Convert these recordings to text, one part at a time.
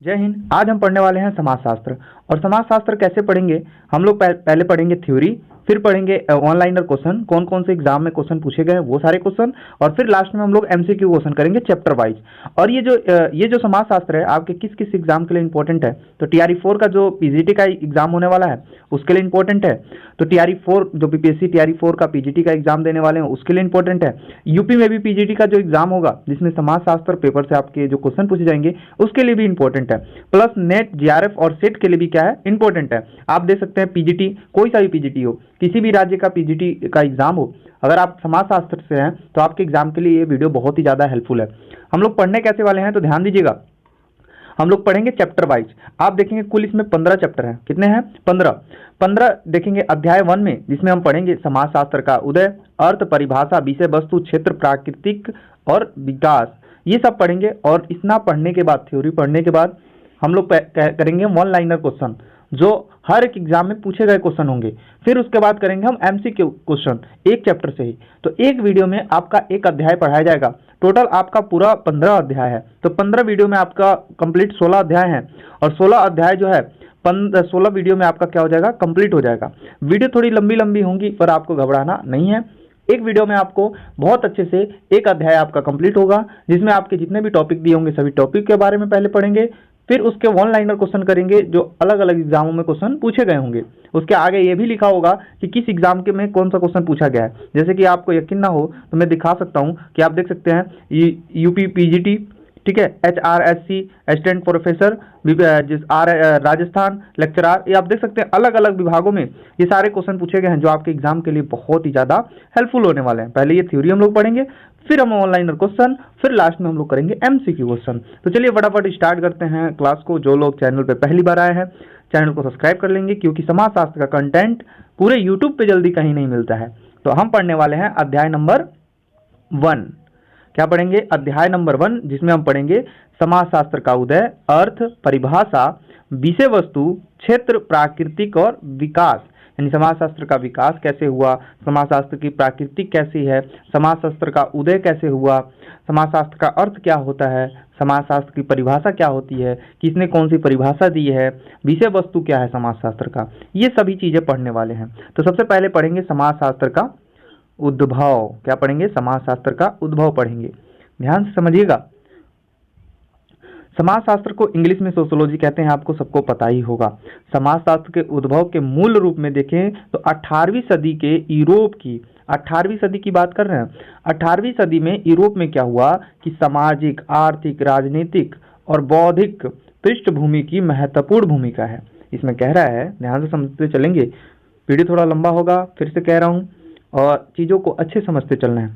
जय हिंद। आज हम पढ़ने वाले हैं समाजशास्त्र। और समाजशास्त्र कैसे पढ़ेंगे? हम लोग पहले पढ़ेंगे थ्योरी, फिर पढ़ेंगे ऑनलाइनर क्वेश्चन, कौन कौन से एग्जाम में क्वेश्चन पूछे गए वो सारे क्वेश्चन, और फिर लास्ट में हम लोग एमसीक्यू क्वेश्चन करेंगे चैप्टर वाइज। और ये जो समाजशास्त्र है आपके किस किस एग्जाम के लिए इंपॉर्टेंट है, तो टीआरई 4 का जो पीजीटी का एग्जाम होने वाला है उसके लिए इंपॉर्टेंट है। तो टीआरई 4 जो बीपीएससी टीआरई 4 का पीजीटी का एग्जाम देने वाले हैं उसके लिए इंपॉर्टेंट है। यूपी में भी पीजीटी का जो एग्जाम होगा जिसमें समाजशास्त्र पेपर से आपके जो क्वेश्चन पूछे जाएंगे उसके लिए भी इंपॉर्टेंट है। प्लस नेट जीआरएफ और सेट के लिए भी क्या है, इंपॉर्टेंट है। आप दे सकते हैं पीजीटी, कोई सा भी पीजीटी हो, किसी भी राज्य का पीजीटी का एग्जाम हो, अगर आप समाजशास्त्र से हैं तो आपके एग्जाम के लिए ये वीडियो बहुत ही ज्यादा हेल्पफुल है। हम लोग पढ़ने कैसे वाले हैं तो ध्यान दीजिएगा, हम लोग पढ़ेंगे चैप्टर वाइज। आप देखेंगे कुल इसमें 15 चैप्टर हैं। कितने हैं? 15 देखेंगे। अध्याय 1 में जिसमें हम पढ़ेंगे समाजशास्त्र का उदय, अर्थ, परिभाषा, विषय वस्तु, क्षेत्र, प्राकृतिक और विकास, ये सब पढ़ेंगे। और इतना पढ़ने के बाद, थ्योरी पढ़ने के बाद हम लोग करेंगे वन लाइनर क्वेश्चन जो हर एक एग्जाम में पूछे गए क्वेश्चन होंगे। फिर उसके बाद करेंगे हम एमसीक्यू क्वेश्चन एक चैप्टर से ही। तो एक वीडियो में आपका एक अध्याय पढ़ाया जाएगा। टोटल आपका पूरा 15 अध्याय है, तो 15 वीडियो में आपका कंप्लीट 16 अध्याय है। और 16 अध्याय जो है 16 वीडियो में आपका क्या हो जाएगा, कंप्लीट हो जाएगा। वीडियो थोड़ी लंबी लंबी होंगी पर आपको घबराना नहीं है। एक वीडियो में आपको बहुत अच्छे से एक अध्याय आपका कंप्लीट होगा जिसमें आपके जितने भी टॉपिक दिए होंगे सभी टॉपिक के बारे में पहले पढ़ेंगे। फिर उसके वन लाइनर क्वेश्चन करेंगे जो अलग अलग एग्जामों में क्वेश्चन पूछे गए होंगे। उसके आगे ये भी लिखा होगा कि किस एग्जाम के में कौन सा क्वेश्चन पूछा गया है। जैसे कि आपको यकीन ना हो तो मैं दिखा सकता हूँ कि आप देख सकते हैं यूपी पीजीटी, ठीक है, एचआरएससी असिस्टेंट प्रोफेसर, राजस्थान लेक्चरार, ये आप देख सकते हैं अलग अलग विभागों में ये सारे क्वेश्चन पूछे गए हैं जो आपके एग्जाम के लिए बहुत ही ज़्यादा हेल्पफुल होने वाले हैं। पहले ये थ्योरी हम लोग पढ़ेंगे, फिर हम ऑनलाइनर क्वेश्चन, फिर लास्ट में हम लोग करेंगे एमसीक्यू क्वेश्चन। तो चलिए फटाफट स्टार्ट करते हैं क्लास को। जो लोग चैनल पे पहली बार आए हैं चैनल को सब्सक्राइब कर लेंगे क्योंकि समाजशास्त्र का कंटेंट पूरे यूट्यूब पे जल्दी कहीं नहीं मिलता है। तो हम पढ़ने वाले हैं अध्याय नंबर 1। क्या पढ़ेंगे? अध्याय नंबर 1 जिसमें हम पढ़ेंगे समाजशास्त्र का उदय, अर्थ, परिभाषा, विषय वस्तु, क्षेत्र, प्राकृतिक और विकास। यानी समाजशास्त्र का विकास कैसे हुआ, समाजशास्त्र की प्राकृतिक कैसी है, समाजशास्त्र का उदय कैसे हुआ, समाजशास्त्र का अर्थ क्या होता है, समाजशास्त्र की परिभाषा क्या होती है, किसने कौन सी परिभाषा दी है, विषय वस्तु क्या है समाजशास्त्र का, ये सभी चीजें पढ़ने वाले हैं। तो सबसे पहले पढ़ेंगे समाजशास्त्र का उद्भव। क्या पढ़ेंगे? समाजशास्त्र का उद्भव पढ़ेंगे। ध्यान से समझिएगा। समाजशास्त्र को इंग्लिश में सोशियोलॉजी कहते हैं, आपको सबको पता ही होगा। समाजशास्त्र के उद्भव के मूल रूप में देखें तो 18वीं सदी के यूरोप की, 18वीं सदी की बात कर रहे हैं। 18वीं सदी में यूरोप में क्या हुआ कि सामाजिक, आर्थिक, राजनीतिक और बौद्धिक पृष्ठभूमि की महत्वपूर्ण भूमिका है। इसमें कह रहा है, ध्यान से समझते चलेंगे, वीडियो थोड़ा लंबा होगा, फिर से कह रहा हूँ, और चीज़ों को अच्छे समझते चलना है।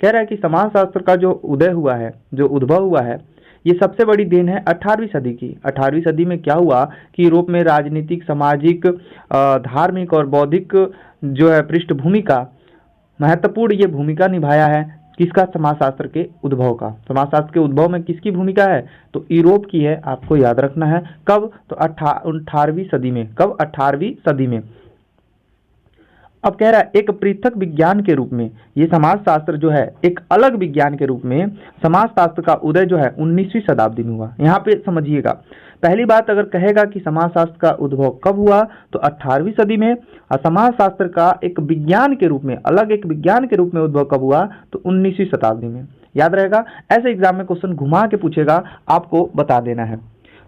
कह रहा है कि समाजशास्त्र का जो उदय हुआ है, जो उद्भव हुआ है, ये सबसे बड़ी देन है 18वीं सदी की। 18वीं सदी में क्या हुआ कि यूरोप में राजनीतिक, सामाजिक, धार्मिक और बौद्धिक जो है पृष्ठभूमि का महत्वपूर्ण ये भूमिका निभाया है। किसका? समाजशास्त्र के उद्भव का। समाजशास्त्र के उद्भव में किसकी भूमिका है? तो यूरोप की है, आपको याद रखना है। कब? तो 18वीं सदी में। कब? 18वीं सदी में। अब कह रहा है एक पृथक विज्ञान के रूप में ये समाजशास्त्र जो है एक अलग विज्ञान के रूप में समाजशास्त्र का उदय जो है 19वीं शताब्दी में हुआ। यहाँ पे समझिएगा, पहली बात अगर कहेगा कि समाजशास्त्र का उद्भव कब हुआ तो 18वीं सदी में, और समाजशास्त्र का एक विज्ञान के रूप में, अलग एक विज्ञान के रूप में उद्भव कब हुआ तो 19वीं शताब्दी में। याद रहेगा, ऐसे एग्जाम में क्वेश्चन घुमा के पूछेगा, आपको बता देना है।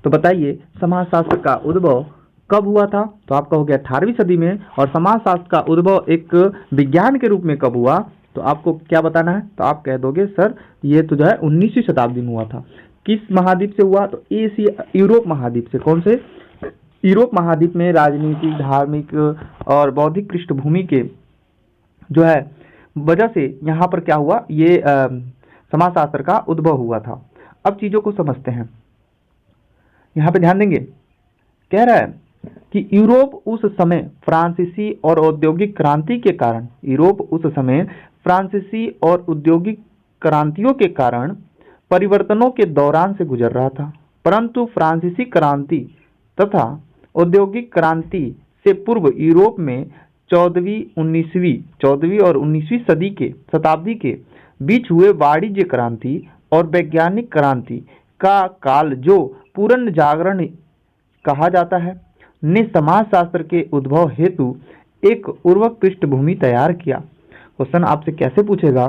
तो बताइए समाजशास्त्र का उद्भव कब हुआ था? तो आपका हो गया 18वीं सदी में। और समाजशास्त्र का उद्भव एक विज्ञान के रूप में कब हुआ तो आपको क्या बताना है? तो आप कह दोगे सर ये तो जो है 19वीं शताब्दी में हुआ था। किस महाद्वीप से हुआ? तो एशिया, यूरोप महाद्वीप से। कौन से? यूरोप महाद्वीप में राजनीतिक, धार्मिक और बौद्धिक पृष्ठभूमि के जो है वजह से यहाँ पर क्या हुआ, ये समाजशास्त्र का उद्भव हुआ था। अब चीजों को समझते हैं, यहाँ पे ध्यान देंगे। कह रहा है कि यूरोप उस समय फ्रांसीसी और औद्योगिक क्रांति के कारण, यूरोप उस समय फ्रांसीसी और औद्योगिक क्रांतियों के कारण परिवर्तनों के दौरान से गुजर रहा था। परंतु फ्रांसीसी क्रांति तथा औद्योगिक क्रांति से पूर्व यूरोप में 14वीं और 19वीं शताब्दी के बीच हुए वाणिज्य क्रांति और वैज्ञानिक क्रांति का काल जो पूर्ण जागरण कहा जाता है, ने समाजशास्त्र के उद्भव हेतु एक उर्वरक पृष्ठभूमि तैयार किया। क्वेश्चन आपसे कैसे पूछेगा,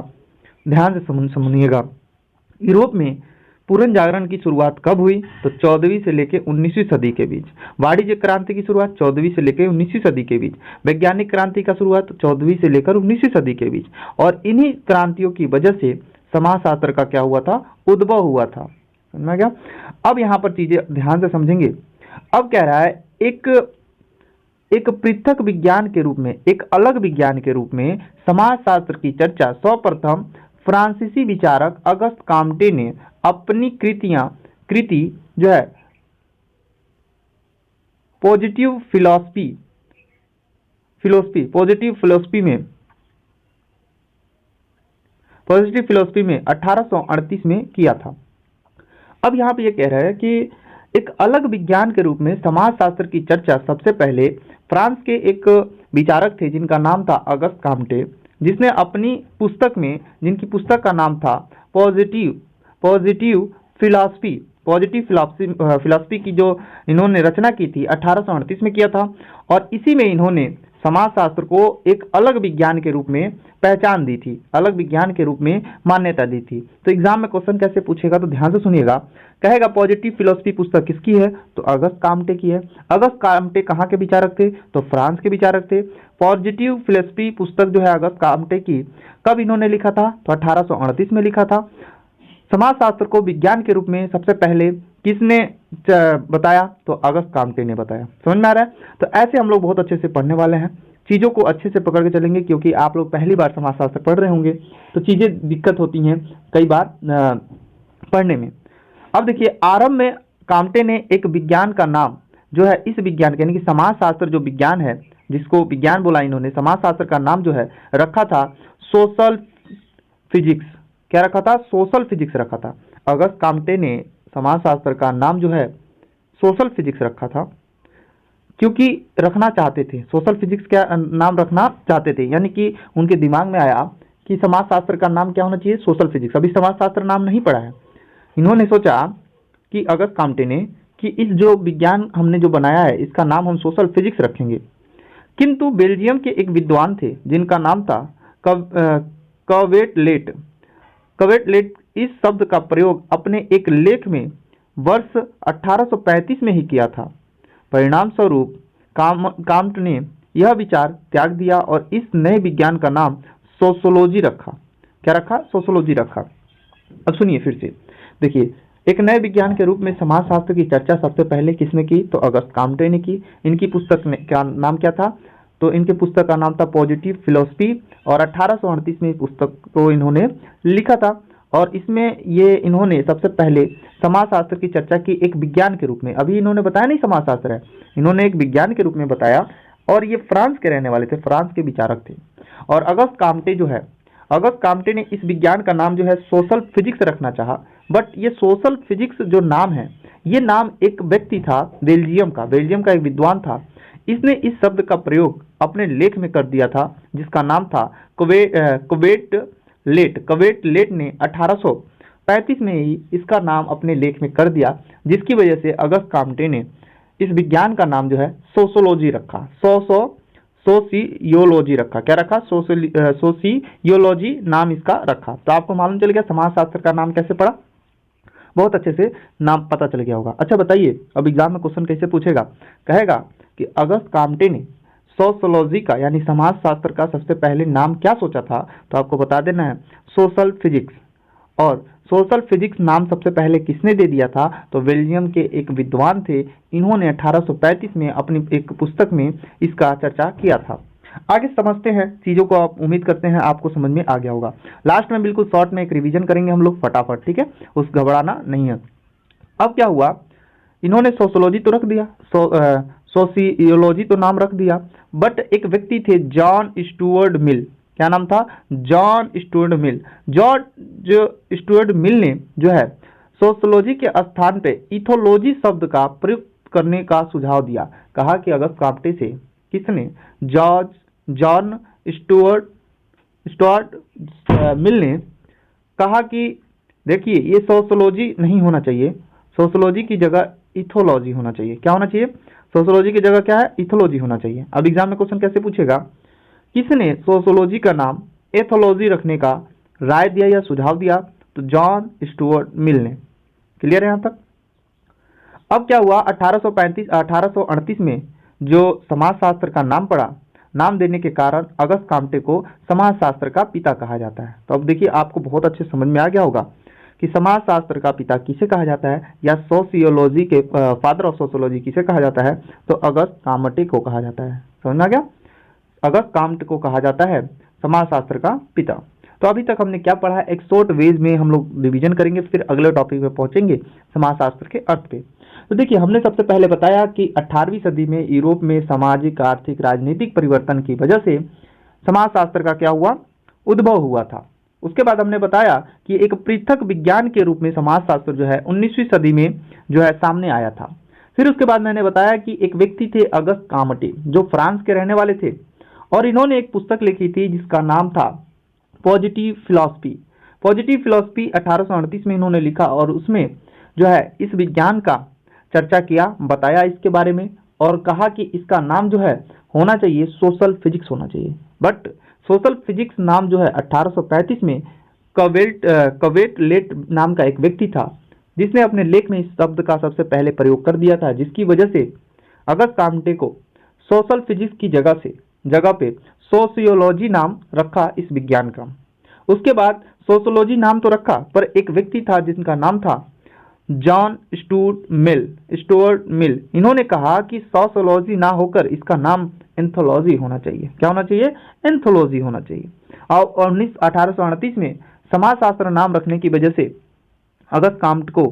ध्यान से सुनिएगा। यूरोप में पूर्ण जागरण की शुरुआत कब हुई? तो 14वीं से लेकर 19वीं सदी के बीच। वाणिज्य क्रांति की शुरुआत 14वीं से लेकर 19वीं सदी के बीच। वैज्ञानिक क्रांति का शुरुआत 14वीं से लेकर 19वीं सदी के बीच। और इन्हीं क्रांतियों की वजह से समाजशास्त्र का क्या हुआ था? उद्भव हुआ था। समझ में गया? अब यहाँ पर चीजें ध्यान से समझेंगे। अब कह रहा है एक पृथक विज्ञान के रूप में, एक अलग विज्ञान के रूप में समाजशास्त्र की चर्चा सर्वप्रथम फ्रांसीसी विचारक अगस्त काम्टे ने अपनी कृति जो है पॉजिटिव फिलोसफी में 1838 में किया था। अब यहाँ पे ये कह रहा है कि एक अलग विज्ञान के रूप में समाजशास्त्र की चर्चा सबसे पहले फ्रांस के एक विचारक थे जिनका नाम था अगस्त काम्टे, जिसने अपनी पुस्तक में, जिनकी पुस्तक का नाम था पॉजिटिव फिलॉसफी की जो इन्होंने रचना की थी 1838 में किया था। और इसी में इन्होंने समाजशास्त्र को एक अलग विज्ञान के रूप में पहचान दी थी, अलग विज्ञान के रूप में मान्यता दी थी। तो एग्जाम में क्वेश्चन कैसे पूछेगा, तो ध्यान से सुनिएगा। कहेगा पॉजिटिव फिलॉसफी पुस्तक किसकी है? तो अगस्त काम्टे की है। अगस्त काम्टे कहाँ के विचारक थे? तो फ्रांस के विचारक थे। पॉजिटिव फिलॉसफी पुस्तक जो है अगस्त काम्टे की, कब इन्होंने लिखा था? तो 1838 में लिखा था। समाजशास्त्र को विज्ञान के रूप में सबसे पहले किसने बताया? तो अगस्त काम्टे ने बताया। समझ में आ रहा है? तो ऐसे हम लोग बहुत अच्छे से पढ़ने वाले हैं, चीज़ों को अच्छे से पकड़ के चलेंगे, क्योंकि आप लोग पहली बार समाजशास्त्र पढ़ रहे होंगे तो चीज़ें दिक्कत होती हैं कई बार पढ़ने में। अब देखिए, आरंभ में काम्टे ने एक विज्ञान का नाम जो है, इस विज्ञान यानी कि समाजशास्त्र जो विज्ञान है, जिसको विज्ञान बोला इन्होंने, समाजशास्त्र का नाम जो है रखा था सोशल फिजिक्स। क्या रखा था? सोशल फिजिक्स रखा था। अगस्त काम्टे ने समाजशास्त्र का नाम जो है सोशल फिजिक्स रखा था, क्योंकि रखना चाहते थे, सोशल फिजिक्स क्या नाम रखना चाहते थे, यानी कि उनके दिमाग में आया कि समाजशास्त्र का नाम क्या होना चाहिए? Social physics. अभी समाजशास्त्र नाम नहीं पड़ा है। इन्होंने सोचा कि अगस्त काम्टे ने कि इस जो विज्ञान हमने जो बनाया है इसका नाम हम सोशल फिजिक्स रखेंगे। किंतु बेल्जियम के एक विद्वान थे जिनका नाम था कवेटलेट इस शब्द का प्रयोग अपने एक लेख में वर्ष 1835 में ही किया था। परिणाम स्वरूप काम्ट ने यह विचार त्याग दिया और इस नए विज्ञान का नाम सोशियोलॉजी रखा। क्या रखा? सोशियोलॉजी रखा। अब सुनिए फिर से, देखिए, एक नए विज्ञान के रूप में समाजशास्त्र की चर्चा सबसे पहले किसने की? तो अगस्त काम्टे ने की। इनकी पुस्तक का नाम क्या था? तो इनके पुस्तक का नाम था पॉजिटिव फिलॉसफी, और 1838 में पुस्तक को इन्होंने लिखा था। और इसमें ये इन्होंने सबसे पहले समाजशास्त्र की चर्चा की एक विज्ञान के रूप में। अभी इन्होंने बताया नहीं समाजशास्त्र है, इन्होंने एक विज्ञान के रूप में बताया। और ये फ्रांस के रहने वाले थे, फ्रांस के विचारक थे। और अगस्त काम्टे जो है, अगस्त काम्टे ने इस विज्ञान का नाम जो है सोशल फिजिक्स रखना चाहा, बट ये सोशल फिजिक्स जो नाम है, ये नाम एक व्यक्ति था बेल्जियम का एक विद्वान था, इसने इस शब्द का प्रयोग अपने लेख में कर दिया था, जिसका नाम था कवेटलेट ने 1835 में ही इसका नाम अपने लेख में कर दिया, जिसकी वजह से अगस्त काम्टे ने इस विज्ञान का नाम जो है सोशियोलॉजी रखा। सोशियोलॉजी रखा। क्या रखा? सोशियोलॉजी नाम इसका रखा। तो आपको मालूम चल गया समाजशास्त्र का नाम कैसे पड़ा, बहुत अच्छे से नाम पता चल गया होगा। अच्छा बताइए, अब एग्जाम में क्वेश्चन कैसे पूछेगा? कहेगा कि अगस्त काम्टे ने सोशियोलॉजी का यानी समाजशास्त्र का सबसे पहले नाम क्या सोचा था? तो आपको बता देना है सोशल फिजिक्स। और सोशल फिजिक्स नाम सबसे पहले किसने दे दिया था? तो बेल्जियम के एक विद्वान थे, इन्होंने 1835 में अपनी एक पुस्तक में इसका चर्चा किया था। आगे समझते हैं चीज़ों को, आप उम्मीद करते हैं आपको समझ में आ गया होगा। लास्ट में बिल्कुल शॉर्ट में एक रिवीजन करेंगे हम लोग फटाफट, ठीक है? उस घबराना नहीं है। अब क्या हुआ, इन्होंने सोशियोलॉजी तो रख दिया, सोशियोलॉजी तो नाम रख दिया, बट एक व्यक्ति थे जॉन स्टुअर्ट मिल। क्या नाम था? John Stuart Mill. George Stuart Mill ने जो है सोशियोलॉजी के स्थान पे इथोलॉजी शब्द का प्रयोग करने का सुझाव दिया। कहा कि अगस्त काम्टे से किसने? जॉन स्टुअर्ट मिल ने कहा कि देखिए ये सोशोलॉजी नहीं होना चाहिए, सोशोलॉजी की जगह इथोलॉजी होना चाहिए। क्या होना चाहिए? सोशोलॉजी की जगह क्या है? इथोलॉजी होना चाहिए। अब एग्जाम में क्वेश्चन कैसे पूछेगा? किसने सोशोलॉजी का नाम एथोलॉजी रखने का राय दिया या सुझाव दिया? तो जॉन स्टुअर्ट मिल ने। क्लियर है यहाँ तक? अब क्या हुआ, 1838 में जो समाजशास्त्र का नाम पड़ा, नाम देने के कारण अगस्त काम्टे को समाजशास्त्र का पिता कहा जाता है। तो अब देखिए आपको बहुत अच्छे समझ में आ गया होगा कि समाजशास्त्र का पिता किसे कहा जाता है, या सोशियोलॉजी के फादर ऑफ सोशियोलॉजी किसे कहा जाता है? तो अगस्त काम्टे को कहा जाता है। समझ में आ गया? अगस्त काम्टे को कहा जाता है समाजशास्त्र का पिता। तो अभी तक हमने क्या पढ़ा है, एक शॉर्ट वेज में हम लोग रिवीजन करेंगे, फिर अगले टॉपिक में पहुंचेंगे समाजशास्त्र के अर्थ पे। तो देखिए हमने सबसे पहले बताया कि 18वीं सदी में यूरोप में सामाजिक, आर्थिक, राजनीतिक परिवर्तन की वजह से समाजशास्त्र का क्या हुआ? उद्भव हुआ था। उसके बाद हमने बताया कि एक पृथक विज्ञान के रूप में समाजशास्त्र जो है 19वीं सदी में जो है सामने आया था। फिर उसके बाद मैंने बताया कि एक व्यक्ति थे अगस्त काम्टे, जो फ्रांस के रहने वाले थे, और इन्होंने एक पुस्तक लिखी थी जिसका नाम था पॉजिटिव फिलॉसफी। पॉजिटिव फिलॉसफी 1838 में इन्होंने लिखा, और उसमें जो है इस विज्ञान का चर्चा किया, बताया इसके बारे में, और कहा कि इसका नाम जो है होना चाहिए सोशल फिजिक्स होना चाहिए। बट सोशल फिजिक्स नाम जो है 1835 में कवेट लेट नाम का एक व्यक्ति था, जिसने अपने लेख में इस शब्द का सबसे पहले प्रयोग कर दिया था, जिसकी वजह से अगस्त काम्टे को सोशल फिजिक्स की जगह पे सोशियोलॉजी नाम रखा इस विज्ञान का। उसके बाद सोशियोलॉजी नाम तो रखा, पर एक व्यक्ति था जिनका नाम था जॉन स्टुअर्ट मिल। इन्होंने कहा कि सोशियोलॉजी ना होकर इसका नाम एंथोलॉजी होना चाहिए। क्या होना चाहिए? एंथोलॉजी होना चाहिए। और 1838 में समाजशास्त्र नाम रखने की वजह से अगस्त काम्टे को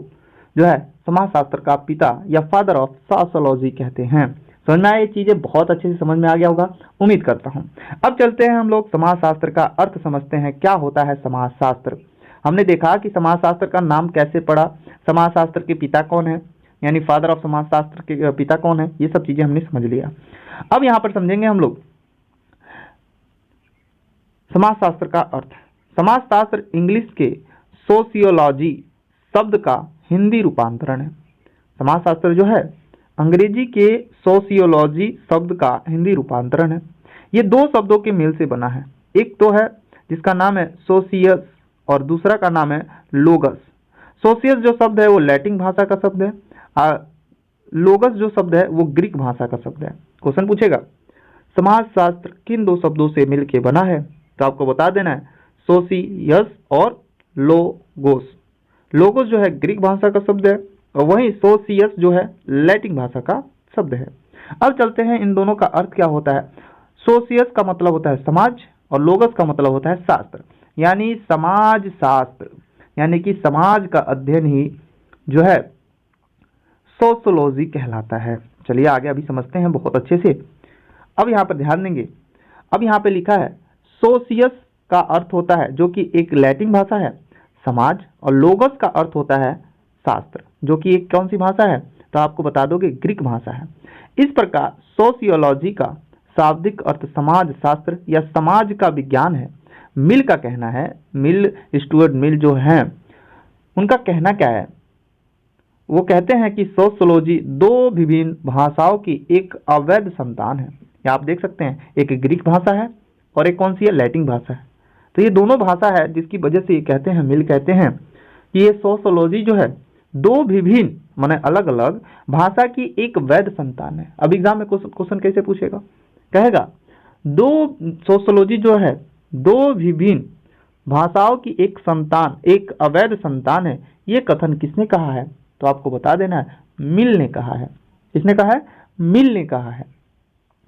जो है समाजशास्त्र का पिता या फादर ऑफ सोशियोलॉजी कहते हैं। समझ में आया? ये चीजें बहुत अच्छे से समझ में आ गया होगा, उम्मीद करता हूं। अब चलते हैं हम लोग समाजशास्त्र का अर्थ समझते हैं। क्या होता है समाजशास्त्र? हमने देखा कि समाजशास्त्र का नाम कैसे पड़ा, समाजशास्त्र के पिता कौन है, यानी फादर ऑफ समाजशास्त्र के पिता कौन है, ये सब चीजें हमने समझ लिया। अब यहां पर समझेंगे हम लोग समाजशास्त्र का अर्थ। समाजशास्त्र इंग्लिश के सोशियोलॉजी शब्द का हिंदी रूपांतरण है। समाजशास्त्र जो है अंग्रेजी के सोशियोलॉजी शब्द का हिंदी रूपांतरण है। ये दो शब्दों के मेल से बना है। एक तो है जिसका नाम है सोशियस, और दूसरा का नाम है लोगस। सोशियस जो शब्द है वो लैटिन भाषा का शब्द है, लोगस जो शब्द है वो ग्रीक भाषा का शब्द है। क्वेश्चन पूछेगा समाजशास्त्र किन दो शब्दों से मिलकर बना है? तो आपको बता देना है सोशियस और लोगोस। लोगोस जो है ग्रीक भाषा का शब्द है, और वहीं सोशियस जो है लैटिन भाषा का शब्द है। अब चलते हैं इन दोनों का अर्थ क्या होता है। सोशियस का मतलब होता है समाज, और लोगस का मतलब होता है शास्त्र, यानी समाज शास्त्र, यानी कि समाज का अध्ययन ही जो है सोशियोलॉजी कहलाता है। चलिए आगे अभी समझते हैं बहुत अच्छे से। अब यहाँ पर ध्यान देंगे, अब यहाँ पे लिखा है सोशियस का अर्थ होता है जो कि एक लैटिन भाषा है समाज, और लोगस का अर्थ होता है शास्त्र, जो कि एक कौन सी भाषा है? तो आपको बता दोगे ग्रीक भाषा है। इस प्रकार सोशियोलॉजी का शाब्दिक अर्थ समाज शास्त्र या समाज का विज्ञान है। मिल का कहना है, स्टुअर्ट मिल जो है, उनका कहना क्या है? वो कहते हैं कि सोशियोलॉजी दो विभिन्न भाषाओं की एक अवैध संतान है। या आप देख सकते हैं एक ग्रीक भाषा है और एक कौन सी है? लैटिन भाषा है। तो ये दोनों भाषा है, जिसकी वजह से ये कहते हैं, मिल कहते हैं कि ये सोशियोलॉजी जो है दो विभिन्न माने अलग अलग भाषा की एक वैध संतान है। अब एग्जाम में क्वेश्चन कैसे पूछेगा? कहेगा दो सोशियोलॉजी जो है दो विभिन्न भाषाओं की एक संतान, एक अवैध संतान है। ये कथन किसने कहा है? तो आपको बता देना है मिल ने कहा है। किसने कहा है? मिल ने कहा है।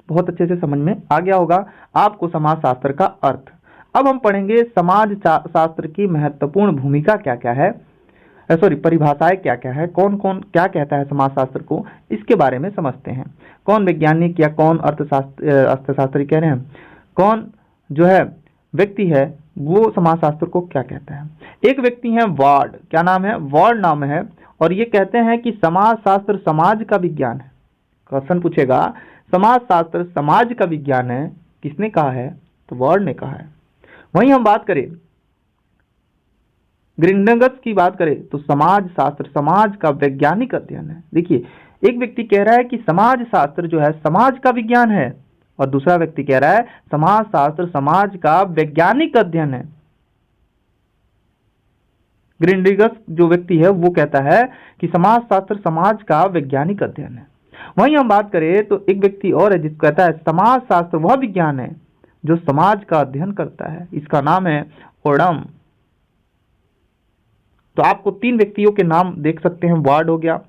बहुत अच्छे से समझ में आ गया होगा आपको समाजशास्त्र का अर्थ। अब हम पढ़ेंगे समाज शास्त्र की महत्वपूर्ण भूमिका क्या क्या है, परिभाषाएं क्या क्या है, कौन कौन क्या कहता है समाजशास्त्र को, इसके बारे में समझते हैं। कौन वैज्ञानिक या कौन अर्थशास्त्री कह रहे हैं, कौन जो है व्यक्ति है वो समाजशास्त्र को क्या कहता है। एक व्यक्ति है वार्ड, क्या नाम है? वार्ड नाम है, और ये कहते हैं कि समाजशास्त्र समाज का विज्ञान है। क्वेश्चन पूछेगा समाजशास्त्र समाज का विज्ञान है, किसने कहा है? तो वार्ड ने कहा है। वहीं हम बात करें ग्रिंडगस की बात करें तो समाज शास्त्र समाज का वैज्ञानिक अध्ययन है। देखिए, एक व्यक्ति कह रहा है कि समाज शास्त्र जो है समाज का विज्ञान है, और दूसरा व्यक्ति कह रहा है समाज शास्त्र समाज का वैज्ञानिक अध्ययन है। ग्रिंडगस जो व्यक्ति है वो कहता है कि समाज शास्त्र समाज का वैज्ञानिक अध्ययन है। वहीं हम बात करें तो एक व्यक्ति और है जिसको कहता है समाज शास्त्र वह विज्ञान है जो समाज का अध्ययन करता है, इसका नाम है ओडम। तो आपको तीन व्यक्तियों के नाम देख सकते हैं, वार्ड हो गया,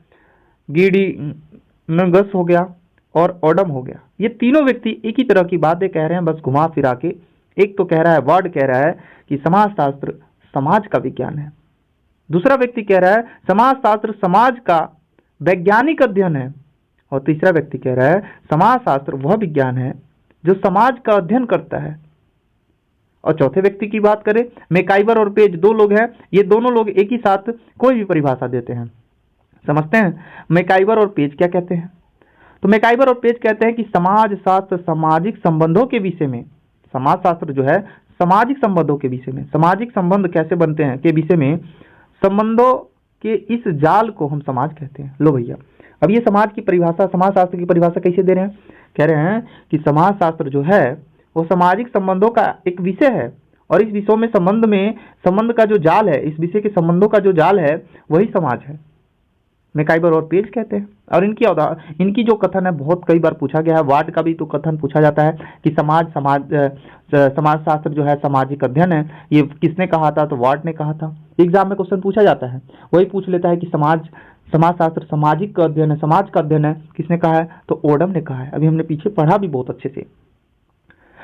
ग्रिंडगस हो गया और ओडम हो गया। ये तीनों व्यक्ति एक ही तरह की बातें कह रहे हैं, बस घुमा फिरा के। एक तो कह रहा है, वार्ड कह रहा है कि समाज शास्त्र समाज का विज्ञान है, दूसरा व्यक्ति कह रहा है समाज शास्त्र समाज का वैज्ञानिक अध्ययन है, और तीसरा व्यक्ति कह रहा है समाज शास्त्र वह विज्ञान है जो समाज का अध्ययन करता है। और चौथे व्यक्ति की बात करें, मैकाइवर और पेज, दो लोग हैं, ये दोनों लोग एक ही साथ कोई भी परिभाषा देते हैं। समझते हैं मैकाइवर और पेज क्या कहते हैं? तो मैकाइवर और पेज कहते हैं कि समाज शास्त्र सामाजिक संबंधों के विषय में, समाज शास्त्र जो है सामाजिक संबंधों के विषय में, सामाजिक संबंध कैसे बनते हैं के विषय में, संबंधों के इस जाल को हम समाज कहते हैं। लो भैया, अब ये समाज की परिभाषा, समाज शास्त्र की परिभाषा कैसे दे रहे हैं? कह रहे हैं कि समाज शास्त्र जो है वो सामाजिक संबंधों का एक विषय है, और इस विषय में संबंध का जो जाल है, इस विषय के संबंधों का जो जाल है वही समाज है। मैकाइवर और पेज कहते हैं। और इनकी जो कथन है बहुत कई बार पूछा गया है, वार्ड का भी तो कथन पूछा जाता है कि समाज शास्त्र जो है सामाजिक अध्ययन है, ये किसने कहा था? तो वार्ड ने कहा था। एग्जाम में क्वेश्चन पूछा जाता है, वही पूछ लेता है कि समाज शास्त्र सामाजिक का अध्ययन है, समाज का अध्ययन है, किसने कहा है? तो ओडम ने कहा है। अभी हमने पीछे पढ़ा भी बहुत अच्छे से।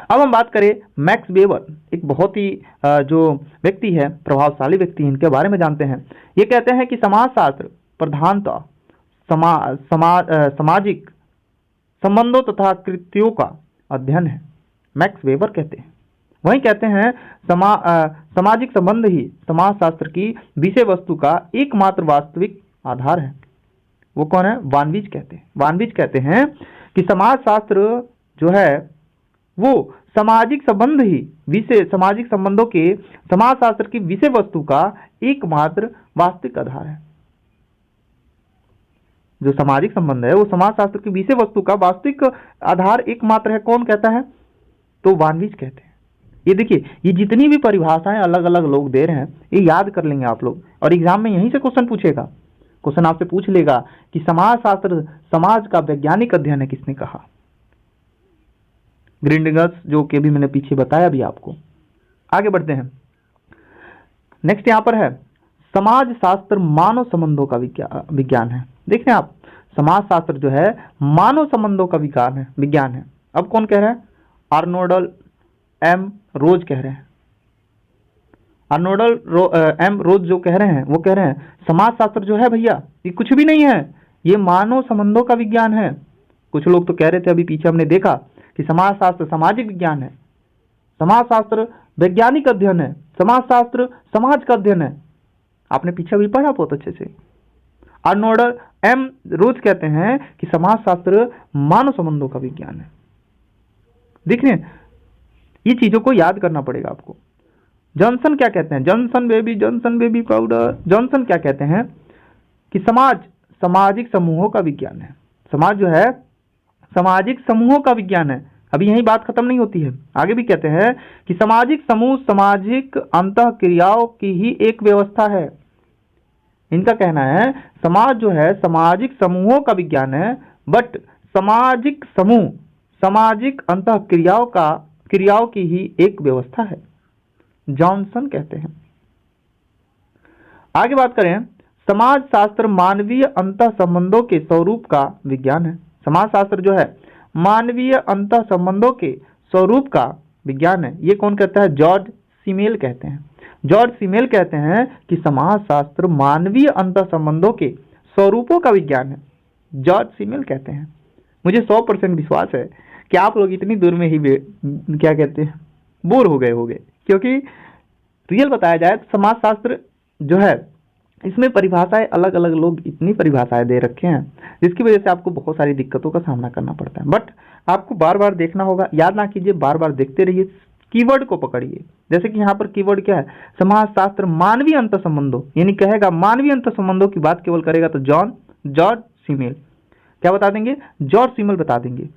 अब हम बात करें मैक्स वेबर, एक बहुत ही जो व्यक्ति है, प्रभावशाली व्यक्ति, इनके बारे में जानते हैं। ये कहते हैं कि समाज शास्त्र प्रधानतः सामाजिक संबंधों तथा कृत्यों का अध्ययन है, मैक्स वेबर कहते हैं। वहीं कहते हैं सामाजिक संबंध ही समाज शास्त्र की विषय वस्तु का एकमात्र वास्तविक आधार है। वो कौन है? वानविज कहते हैं। वानविज कहते हैं कि समाज शास्त्र जो है वो सामाजिक संबंधों के समाज शास्त्र की विषय वस्तु का एकमात्र वास्तविक आधार है। जो सामाजिक संबंध है वो समाज शास्त्र की विषय वस्तु का वास्तविक आधार एकमात्र है। कौन कहता है? तो वानविज कहते हैं। ये देखिए, ये जितनी भी परिभाषाएं अलग अलग लोग दे रहे हैं ये याद कर लेंगे आप लोग, और एग्जाम में यहीं से क्वेश्चन पूछेगा। क्वेश्चन आपसे पूछ लेगा कि समाज शास्त्र समाज का वैज्ञानिक अध्ययन है, किसने कहा? ग्रिंडगस, जो कि भी मैंने पीछे बताया भी आपको। आगे बढ़ते हैं। नेक्स्ट यहां पर है समाज शास्त्र मानव संबंधों का विज्ञान है। देखें आप, समाज शास्त्र जो है मानव संबंधों का विज्ञान है। अब कौन कह रहा है? आर्नोल्ड एम रोज कह रहे हैं। आर्नोल्ड एम रोज जो कह रहे हैं वो कह रहे हैं समाज शास्त्र जो है भैया ये कुछ भी नहीं है, ये मानव संबंधों का विज्ञान है। कुछ लोग तो कह रहे थे, अभी पीछे हमने देखा कि समाज शास्त्र सामाजिक विज्ञान है, समाज शास्त्र वैज्ञानिक अध्ययन है, समाज शास्त्र समाज का अध्ययन है। आपने पीछे भी पढ़ा बहुत अच्छे से। आर्नोल्ड एम रोज कहते हैं कि समाज शास्त्र मानव संबंधों का विज्ञान है। देखिए, ये चीजों को याद करना पड़ेगा आपको। जॉनसन क्या कहते हैं? Johnson baby powder. जॉनसन क्या कहते हैं कि समाज सामाजिक समूहों का विज्ञान है। समाज जो है सामाजिक समूहों का विज्ञान है। अभी यही बात खत्म नहीं होती है, आगे भी कहते हैं कि सामाजिक समूह सामाजिक अंतःक्रियाओं की ही एक व्यवस्था है। इनका कहना है समाज जो है सामाजिक समूहों का विज्ञान है, बट सामाजिक समूह सामाजिक अंतःक्रियाओं की ही एक व्यवस्था है, जॉनसन कहते हैं। आगे बात करें, समाज शास्त्र मानवीय अंतः संबंधों के स्वरूप का विज्ञान है। समाज शास्त्र जो है मानवीय अंतः संबंधों के स्वरूप का विज्ञान है। ये कौन कहता है? जॉर्ज सीमेल कहते हैं। जॉर्ज सीमेल कहते हैं कि समाज शास्त्र मानवीय अंतः संबंधों के स्वरूपों का विज्ञान है। जॉर्ज सीमेल कहते हैं। मुझे 100% विश्वास है कि आप लोग इतनी दूर में ही क्या कहते हैं बोर हो गए होंगे, क्योंकि रियल बताया जाए तो समाज शास्त्र जो है इसमें परिभाषाएं अलग अलग लोग इतनी परिभाषाएं दे रखे हैं जिसकी वजह से आपको बहुत सारी दिक्कतों का सामना करना पड़ता है। बट आपको बार बार देखना होगा, याद ना कीजिए, बार बार देखते रहिए, कीवर्ड को पकड़िए। जैसे कि यहाँ पर कीवर्ड क्या है, समाजशास्त्र मानवीय अंतर संबंधों, यानी कहेगा मानवीय अंतर संबंधों की बात केवल करेगा तो जॉर्ज सीमेल, क्या बता देंगे, जॉर्ज सीमेल बता देंगे।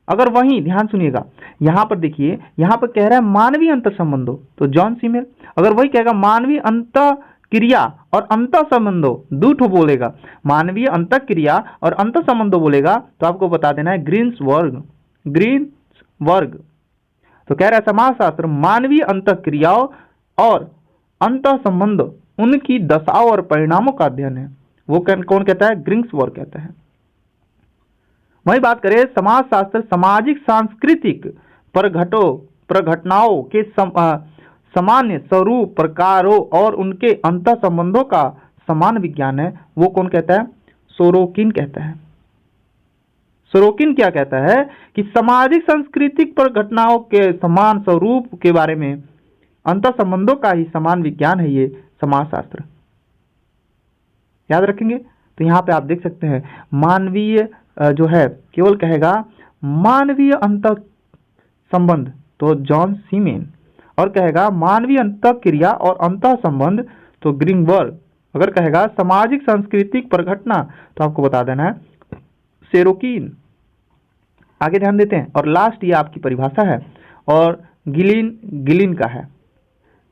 अगर वहीं ध्यान सुनिएगा, यहाँ पर देखिए, यहाँ पर कह रहा है मानवीय अंतर संबंधों तो जॉन सीमेल, अगर वही कहेगा मानवीय अंतर क्रिया और अंतर संबंधों, दो ठो बोलेगा, मानवीय अंतर क्रिया और अंतर संबंधों बोलेगा तो आपको बता देना है ग्रीन्सबर्ग। तो कह रहा है समाजशास्त्र मानवीय अंतर क्रियाओं और अंतर संबंध उनकी दशाओं और परिणामों का अध्ययन है। वो कौन कहता है, ग्रीन्सबर्ग कहता है। वही बात करें समाजशास्त्र सामाजिक सांस्कृतिक प्रघटनाओं के सामान्य स्वरूप प्रकारों और उनके अंतर संबंधों का समान विज्ञान है। वो कौन कहता है, सोरोकिन कहता है। सोरोकिन क्या कहता है कि सामाजिक सांस्कृतिक प्रघटनाओं के समान स्वरूप के बारे में अंतर संबंधों का ही समान विज्ञान है ये समाजशास्त्र। याद रखेंगे। तो यहाँ पे आप देख सकते हैं मानवीय जो है केवल कहेगा मानवीय अंतर संबंध तो जॉन सीमेन, और कहेगा मानवीय अंतर क्रिया और अंतर संबंध तो ग्रीनबर्ग। अगर कहेगा सामाजिक सांस्कृतिक प्रघटना तो आपको बता देना है सेरोकिन। आगे ध्यान देते हैं। और लास्ट ये आपकी परिभाषा है और गिलिन का है,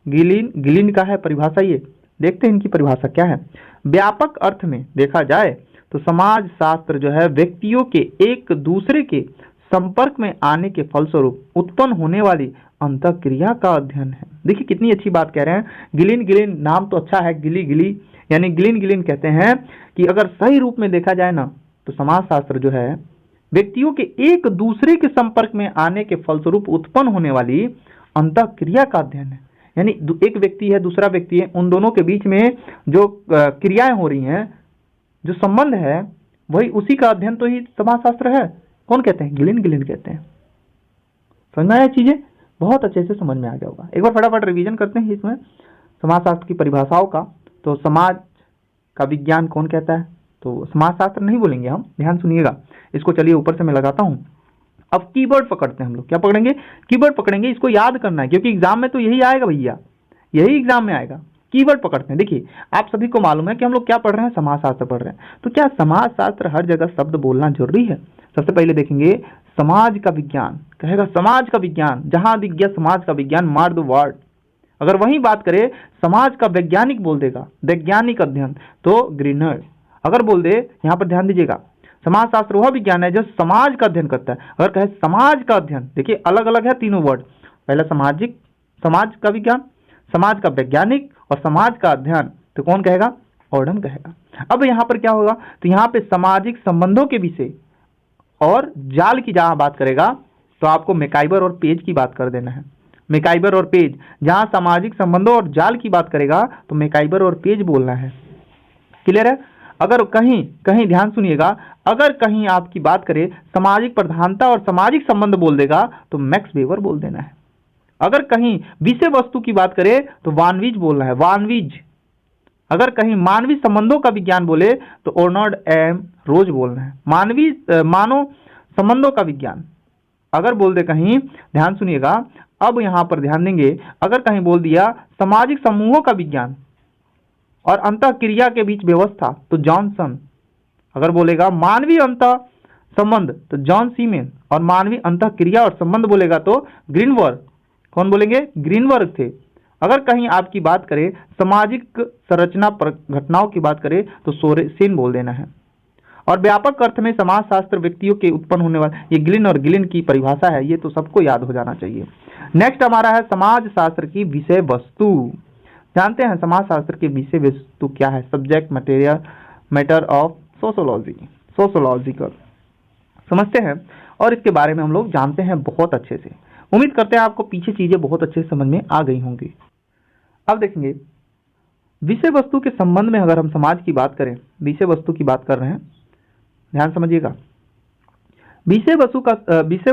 गिलिन का है परिभाषा। ये देखते हैं इनकी परिभाषा क्या है। व्यापक अर्थ में देखा जाए तो समाज शास्त्र जो है व्यक्तियों के एक दूसरे के संपर्क में आने के फलस्वरूप उत्पन्न होने वाली अंतःक्रिया का अध्ययन है। देखिए कितनी अच्छी बात कह रहे हैं। गिलिन नाम तो अच्छा है, गिली यानी गिलिन कहते हैं कि अगर सही रूप में देखा जाए ना तो समाजशास्त्र जो है व्यक्तियों के एक दूसरे के संपर्क में आने के फलस्वरूप उत्पन्न होने वाली अंतःक्रिया का अध्ययन है। यानी एक व्यक्ति है दूसरा व्यक्ति है, उन दोनों के बीच में जो क्रियाएं हो रही हैं, जो संबंध है, वही उसी का अध्ययन तो ही समाजशास्त्र है। कौन कहते हैं, गिलिन कहते हैं। समझ में आया, चीजें बहुत अच्छे से समझ में आ गया होगा। एक बार फटाफट रिवीजन करते हैं इसमें समाजशास्त्र की परिभाषाओं का। तो समाज का विज्ञान कौन कहता है, तो समाजशास्त्र नहीं बोलेंगे हम, ध्यान सुनिएगा इसको। चलिए ऊपर से मैं लगाता हूं। अब कीवर्ड पकड़ते हैं हम लोग। क्या पकड़ेंगे, कीवर्ड पकड़ेंगे। इसको याद करना है क्योंकि एग्जाम में तो यही आएगा भैया, यही एग्जाम में आएगा। कीवर्ड पकड़ते हैं। देखिए आप सभी को मालूम है कि हम लोग क्या पढ़ रहे हैं, समाजशास्त्र पढ़ रहे हैं। तो क्या समाजशास्त्र हर जगह शब्द बोलना जरूरी है? सबसे पहले देखेंगे समाज का विज्ञान, कहेगा समाज का विज्ञान, जहां दिख गया समाज का विज्ञान मार दो वर्ड। अगर वही बात करें समाज का वैज्ञानिक बोल देगा, वैज्ञानिक अध्ययन तो ग्रीनर। अगर बोल दे, यहाँ पर ध्यान दीजिएगा, समाजशास्त्र वह विज्ञान है जो समाज का अध्ययन करता है। अगर कहे समाज का अध्ययन, देखिए अलग अलग है तीनों वर्ड, पहला सामाजिक, समाज का विज्ञान, समाज का वैज्ञानिक और समाज का अध्ययन, तो कौन कहेगा, ऑर्डम कहेगा। अब यहाँ पर क्या होगा, तो यहाँ पे सामाजिक संबंधों के विषय और जाल की जहां बात करेगा तो आपको मैकाइबर और पेज की बात कर देना है। मैकाइबर और पेज, जहां सामाजिक संबंधों और जाल की बात करेगा तो मैकाइबर और पेज बोलना है। क्लियर है। अगर कहीं ध्यान सुनिएगा, अगर कहीं आपकी बात करें सामाजिक प्रधानता और सामाजिक संबंध बोल देगा तो मैक्स वेबर बोल देना है। अगर कहीं विषय वस्तु की बात करें तो वानवीज बोलना है, वानवीज। अगर कहीं मानवीय संबंधों का विज्ञान बोले तो ओर्नाल्ड एम रोज बोलना है, मानव संबंधों का विज्ञान। अगर बोल दे कहीं, ध्यान सुनिएगा, अब यहां पर ध्यान देंगे, अगर कहीं बोल दिया सामाजिक समूहों का विज्ञान और अंतःक्रिया के बीच व्यवस्था तो जॉनसन। अगर बोलेगा मानवीय अंतः संबंध तो जॉन सीमेन, और मानवीय अंतःक्रिया और संबंध बोलेगा तो ग्रीनबर्ग। कौन बोलेंगे, ग्रीनबर्ग थे। अगर कहीं आपकी बात करें सामाजिक संरचना पर घटनाओं की बात करें तो सोरेसेन बोल देना है। और व्यापक अर्थ में समाजशास्त्र व्यक्तियों के उत्पन्न होने वाले, ये गिलिन और गिलिन की परिभाषा है, ये तो सबको याद हो जाना चाहिए। नेक्स्ट हमारा है समाजशास्त्र की विषय वस्तु। जानते हैं समाजशास्त्र की विषय वस्तु क्या है, सब्जेक्ट मैटर ऑफ सोशोलॉजिकल, समझते हैं और इसके बारे में हम लोग जानते हैं बहुत अच्छे से। उम्मीद करते हैं आपको पीछे चीजें बहुत अच्छे से समझ में आ गई होंगी। अब देखेंगे विषय वस्तु के संबंध में, अगर हम समाज की बात करें, विषय वस्तु की बात कर रहे हैं, ध्यान समझिएगा। विषय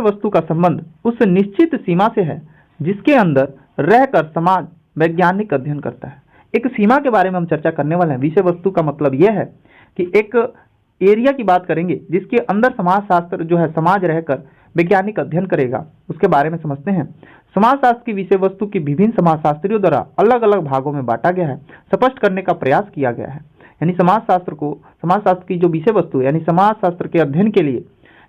वस्तु का संबंध उस निश्चित सीमा से है जिसके अंदर रहकर समाज वैज्ञानिक अध्ययन करता है। एक सीमा के बारे में हम चर्चा करने वाले हैं। विषय वस्तु का मतलब यह है कि एक एरिया की बात करेंगे जिसके अंदर समाजशास्त्र जो है समाज रहकर वैज्ञानिक अध्ययन करेगा, उसके बारे में समझते हैं। समाजशास्त्र की विषय वस्तु की विभिन्न समाजशास्त्रियों द्वारा अलग अलग भागों में बांटा गया है, स्पष्ट करने का प्रयास किया गया है। यानी समाजशास्त्र की जो विषय वस्तु यानी समाजशास्त्र के अध्ययन के लिए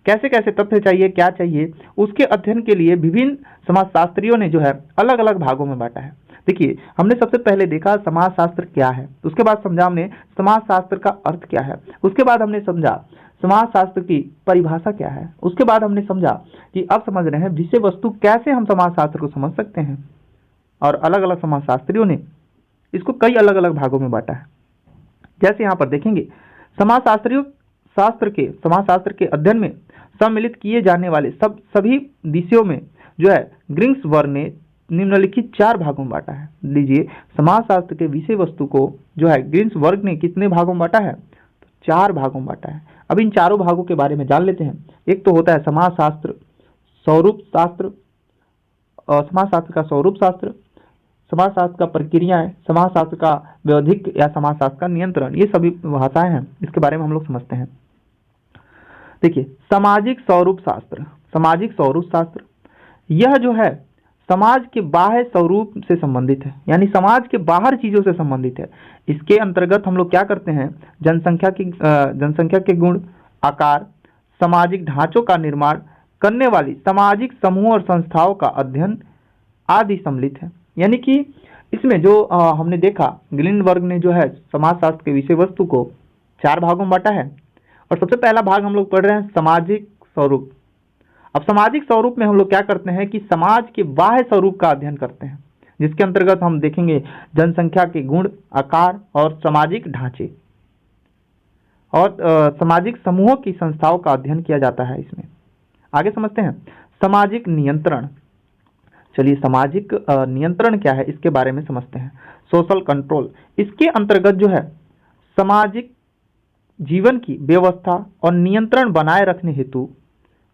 कैसे कैसे तथ्य चाहिए, क्या चाहिए, उसके अध्ययन के लिए विभिन्न समाजशास्त्रियों ने जो है अलग अलग भागों में बांटा है। देखिए, हमने सबसे पहले देखा समाजशास्त्र क्या है, उसके बाद समझा हमने समाजशास्त्र का अर्थ क्या है, उसके बाद हमने समझा समाजशास्त्र की परिभाषा क्या है, उसके बाद हमने समझा कि अब समझ रहे हैं विषय वस्तु कैसे हम समाजशास्त्र को समझ सकते हैं। और अलग अलग समाजशास्त्रियों ने इसको कई अलग अलग भागों में बांटा है। जैसे यहाँ पर देखेंगे, समाजशास्त्र के अध्ययन में सम्मिलित किए जाने वाले सभी विषयों में जो है ग्रीन्सबर्ग ने निम्नलिखित 4 भागों में बांटा है। लीजिए, समाजशास्त्र के विषय वस्तु को जो है ग्रीन्सबर्ग ने कितने भागों में बांटा है? तो 4 भागों में बांटा है। अब इन चारों भागों के बारे में जान लेते हैं। एक तो होता है समाजशास्त्र, स्वरूप शास्त्र, समाजशास्त्र का स्वरूप शास्त्र, समाजशास्त्र का प्रक्रियाएं, समाजशास्त्र का व्यवधिक या समाजशास्त्र का नियंत्रण, ये सभी भाषाएं हैं, इसके बारे में हम लोग समझते हैं। देखिए, सामाजिक स्वरूप शास्त्र यह जो है समाज के बाह्य स्वरूप से संबंधित है, यानी समाज के बाहर चीजों से संबंधित है। इसके अंतर्गत हम लोग क्या करते हैं? जनसंख्या के गुण, आकार, सामाजिक ढांचों का निर्माण करने वाली सामाजिक समूह और संस्थाओं का अध्ययन आदि सम्मिलित है। यानी कि इसमें जो हमने देखा, ग्रीनबर्ग ने जो है समाजशास्त्र के विषय वस्तु को 4 भागों में बांटा है। और सबसे पहला भाग हम लोग पढ़ रहे हैं सामाजिक स्वरूप। अब सामाजिक स्वरूप में हम लोग क्या करते हैं कि समाज के बाह्य स्वरूप का अध्ययन करते हैं, जिसके अंतर्गत हम देखेंगे जनसंख्या के गुण, आकार और सामाजिक ढांचे और सामाजिक समूहों की संस्थाओं का अध्ययन किया जाता है। इसमें आगे समझते हैं सामाजिक नियंत्रण। चलिए, सामाजिक नियंत्रण क्या है इसके बारे में समझते हैं। सोशल कंट्रोल, इसके अंतर्गत जो है सामाजिक जीवन की व्यवस्था और नियंत्रण बनाए रखने हेतु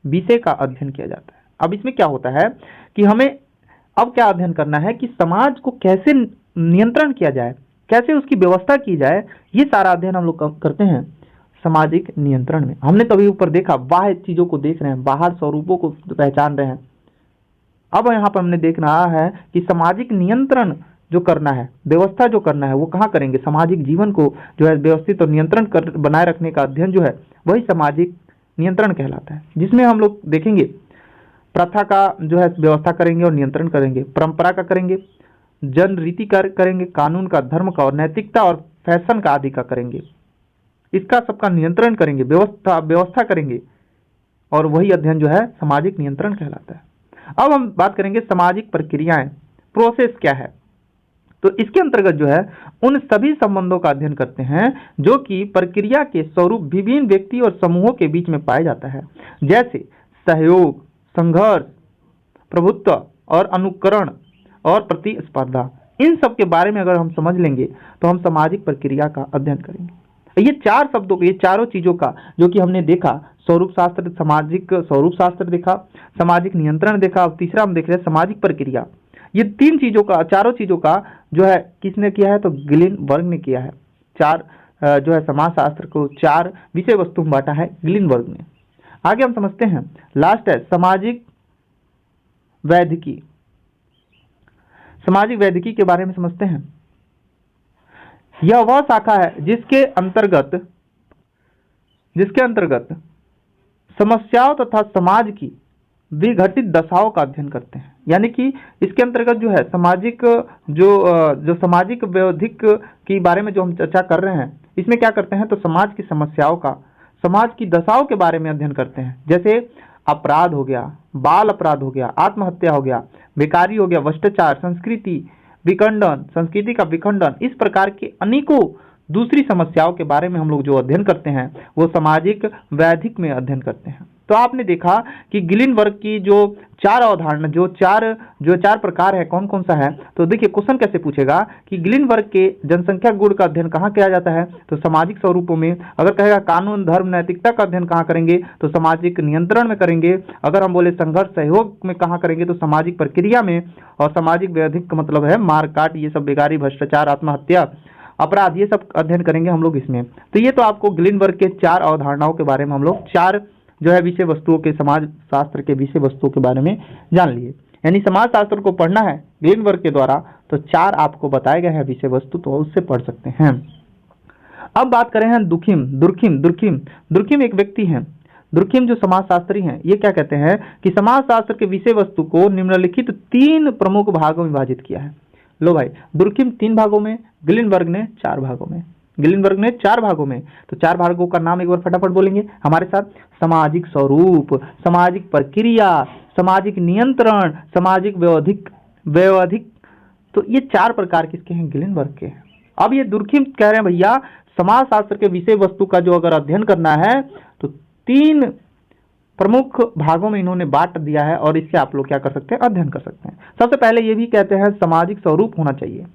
विषय का अध्ययन किया जाता है। अब इसमें क्या होता है कि हमें अब क्या अध्ययन करना है कि समाज को कैसे नियंत्रण किया जाए, कैसे उसकी व्यवस्था की जाए, ये सारा अध्ययन हम लोग करते हैं सामाजिक नियंत्रण में। हमने तभी ऊपर देखा, बाह्य चीजों को देख रहे हैं, बाहर स्वरूपों को पहचान रहे हैं। अब यहाँ पर हमने देखना है कि सामाजिक नियंत्रण जो करना है, व्यवस्था जो करना है, वो कहाँ करेंगे? सामाजिक जीवन को जो है व्यवस्थित और नियंत्रण कर बनाए रखने का अध्ययन जो है वही सामाजिक नियंत्रण कहलाता है, जिसमें हम लोग देखेंगे प्रथा का जो है व्यवस्था करेंगे और नियंत्रण करेंगे, परंपरा का करेंगे, जन रीति का करेंगे, कानून का, धर्म का और नैतिकता और फैशन का आदि का करेंगे। इसका सबका नियंत्रण करेंगे, व्यवस्था करेंगे, और वही अध्ययन जो है सामाजिक नियंत्रण कहलाता है। अब हम बात करेंगे सामाजिक प्रक्रियाएं, प्रोसेस क्या है। तो इसके अंतर्गत जो है उन सभी संबंधों का अध्ययन करते हैं जो कि प्रक्रिया के स्वरूप विभिन्न व्यक्ति और समूहों के बीच में पाया जाता है, जैसे सहयोग, संघर्ष, प्रभुत्व और अनुकरण और प्रतिस्पर्धा। इन सब के बारे में अगर हम समझ लेंगे तो हम सामाजिक प्रक्रिया का अध्ययन करेंगे। ये 4 शब्दों को, ये चारों चीजों का जो कि हमने देखा, स्वरूप शास्त्र, सामाजिक स्वरूप शास्त्र देखा, सामाजिक नियंत्रण देखा, अब तीसरा हम देख रहे हैं सामाजिक प्रक्रिया। ये 3 चीजों का, चारों चीजों का जो है किसने किया है? तो ग्रीनबर्ग ने किया है। 4 जो है समाजशास्त्र को 4 विषय वस्तु में बांटा है ग्रीनबर्ग ने। आगे हम समझते हैं, लास्ट है सामाजिक वैधिकी। सामाजिक वैधिकी के बारे में समझते हैं। यह वह शाखा है जिसके अंतर्गत समस्याओं तथा समाज की विघटित दशाओं का अध्ययन करते हैं। यानी कि इसके अंतर्गत जो है सामाजिक जो सामाजिक व्यवधिक के बारे में जो हम चर्चा कर रहे हैं, इसमें क्या करते हैं? तो समाज की समस्याओं का, समाज की दशाओं के बारे में अध्ययन करते हैं। जैसे अपराध हो गया, बाल अपराध हो गया, आत्महत्या हो गया, बेकारी हो गया, भ्रष्टाचार, संस्कृति का विखंडन, इस प्रकार के अनेकों दूसरी समस्याओं के बारे में हम लोग जो अध्ययन करते हैं वो सामाजिक वैधिक में अध्ययन करते हैं। तो आपने देखा कि ग्रीनबर्ग की जो 4 अवधारणा, जो चार प्रकार है, कौन कौन सा है? तो देखिए, क्वेश्चन कैसे पूछेगा कि ग्रीनबर्ग के जनसंख्या गुण का अध्ययन कहाँ किया जाता है? तो सामाजिक स्वरूपों में। अगर कहेगा कानून, धर्म, नैतिकता का अध्ययन कहाँ करेंगे? तो सामाजिक नियंत्रण में करेंगे। अगर हम बोले संघर्ष, सहयोग में कहाँ करेंगे? तो सामाजिक प्रक्रिया में। और सामाजिक वैधिक का मतलब है मारकाट, ये सब, बेकारी, भ्रष्टाचार, आत्महत्या, अपराध, ये सब अध्ययन करेंगे हम लोग इसमें। तो ये तो आपको ग्रीनबर्ग के 4 अवधारणाओं के बारे में हम लोग 4 जो है विषय वस्तुओं के, समाज शास्त्र के विषय वस्तुओं के बारे में जान लिए। यानी समाज शास्त्र को पढ़ना है ग्रीनबर्ग के द्वारा तो 4 आपको बताए गए हैं विषय वस्तु, तो उससे पढ़ सकते हैं। अब बात करें हैं दुर्खिम एक व्यक्ति हैं। दुर्खिम जो समाजशास्त्री हैं, ये क्या कहते हैं कि समाजशास्त्र के विषय वस्तु को निम्नलिखित 3 प्रमुख भागों में विभाजित किया है। लो भाई, दुर्खिम 3 भागों में, ग्रीनबर्ग ने 4 भागों में। ग्रीनबर्ग ने 4 भागों में, तो 4 भागों का नाम एक बार फटाफट बोलेंगे हमारे साथ। सामाजिक स्वरूप, सामाजिक प्रक्रिया, सामाजिक नियंत्रण, सामाजिक व्यवधिक। तो ये 4 प्रकार किसके हैं? ग्रीनबर्ग के हैं। अब ये दुर्खिम कह रहे हैं भैया समाजशास्त्र के विषय वस्तु का जो अगर अध्ययन करना है तो 3 प्रमुख भागों में इन्होंने बांट दिया है और इससे आप लोग क्या कर सकते हैं? अध्ययन कर सकते हैं। सबसे पहले ये भी कहते हैं सामाजिक स्वरूप होना चाहिए,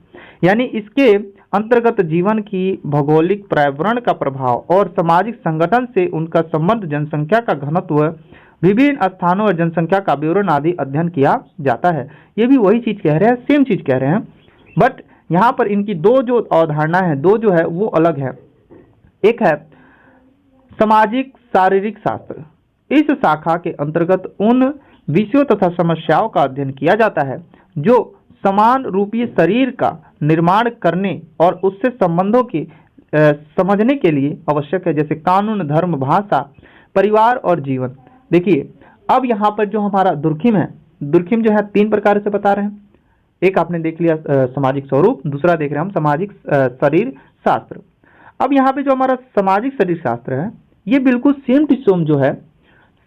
यानी इसके अंतर्गत जीवन की भौगोलिक पर्यावरण का प्रभाव और सामाजिक संगठन से उनका संबंध, जनसंख्या का घनत्व, विभिन्न स्थानों और जनसंख्या का विवरण आदि अध्ययन किया जाता है। ये भी वही चीज कह रहे हैं, सेम चीज कह रहे हैं, बट यहाँ पर इनकी 2 जो अवधारणा है, 2 जो है वो अलग है। एक है सामाजिक शारीरिक शास्त्र। इस शाखा के अंतर्गत उन विषयों तथा समस्याओं का अध्ययन किया जाता है जो समान रूपीय शरीर का निर्माण करने और उससे संबंधों की समझने के लिए आवश्यक है, जैसे कानून, धर्म, भाषा, परिवार और जीवन। देखिए अब यहाँ पर जो हमारा दुर्खिम है, दुर्खिम जो है 3 प्रकार से बता रहे हैं। एक आपने देख लिया सामाजिक स्वरूप, दूसरा देख रहे हैं हम सामाजिक शरीर शास्त्र। अब यहाँ पे जो हमारा सामाजिक शरीर शास्त्र है ये बिल्कुल सेम टू सेम जो है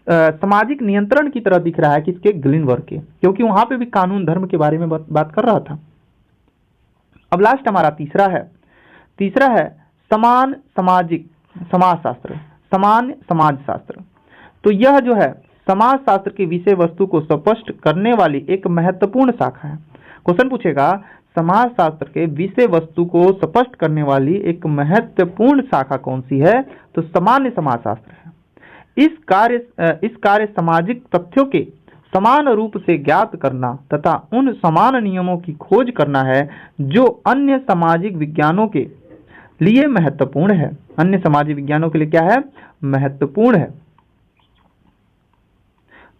सामाजिक नियंत्रण की तरह दिख रहा है किसके? ग्रीनबर्ग के, क्योंकि वहां पे भी कानून धर्म के बारे में बात कर रहा था। अब लास्ट हमारा तीसरा है समान सामाजिक समाजशास्त्र, समान समाजशास्त्र। तो यह जो है समाजशास्त्र के विषय वस्तु को स्पष्ट करने वाली एक महत्वपूर्ण शाखा है। क्वेश्चन पूछेगा समाजशास्त्र के विषय वस्तु को स्पष्ट करने वाली एक महत्वपूर्ण शाखा कौन सी है? तो सामान्य समाजशास्त्र है। इस कार्य सामाजिक तथ्यों के समान रूप से ज्ञात करना तथा उन समान नियमों की खोज करना है जो अन्य सामाजिक विज्ञानों के लिए महत्वपूर्ण है। अन्य सामाजिक विज्ञानों के लिए क्या है? महत्वपूर्ण है।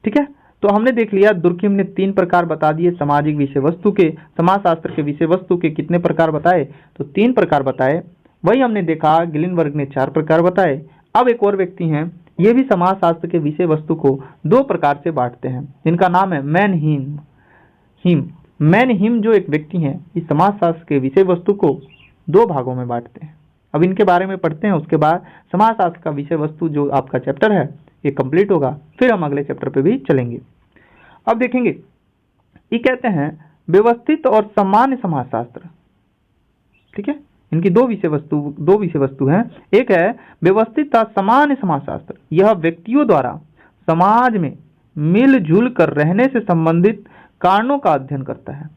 ठीक है, तो हमने देख लिया दुर्खिम ने 3 प्रकार बता दिए सामाजिक विषय वस्तु के। समाजशास्त्र के विषय वस्तु के कितने प्रकार बताए? तो 3 प्रकार बताए। वही हमने देखा ग्रीनबर्ग ने 4 प्रकार बताए। अब एक और व्यक्ति हैं, ये भी समाजशास्त्र के विषय वस्तु को 2 प्रकार से बांटते हैं, जिनका नाम है मैनहीम जो एक व्यक्ति हैं, इस समाजशास्त्र के विषय वस्तु को 2 भागों में बांटते हैं। अब इनके बारे में पढ़ते हैं, उसके बाद समाजशास्त्र का विषय वस्तु जो आपका चैप्टर है ये कंप्लीट होगा, फिर हम अगले चैप्टर पे भी चलेंगे। अब देखेंगे ये कहते हैं व्यवस्थित और सामान्य समाजशास्त्र। ठीक है, इनकी 2 विषय वस्तु हैं। एक है व्यवस्थित और सामान्य समाजशास्त्र। यह व्यक्तियों द्वारा समाज में मिलजुल कर रहने से संबंधित कारणों का अध्ययन करता है।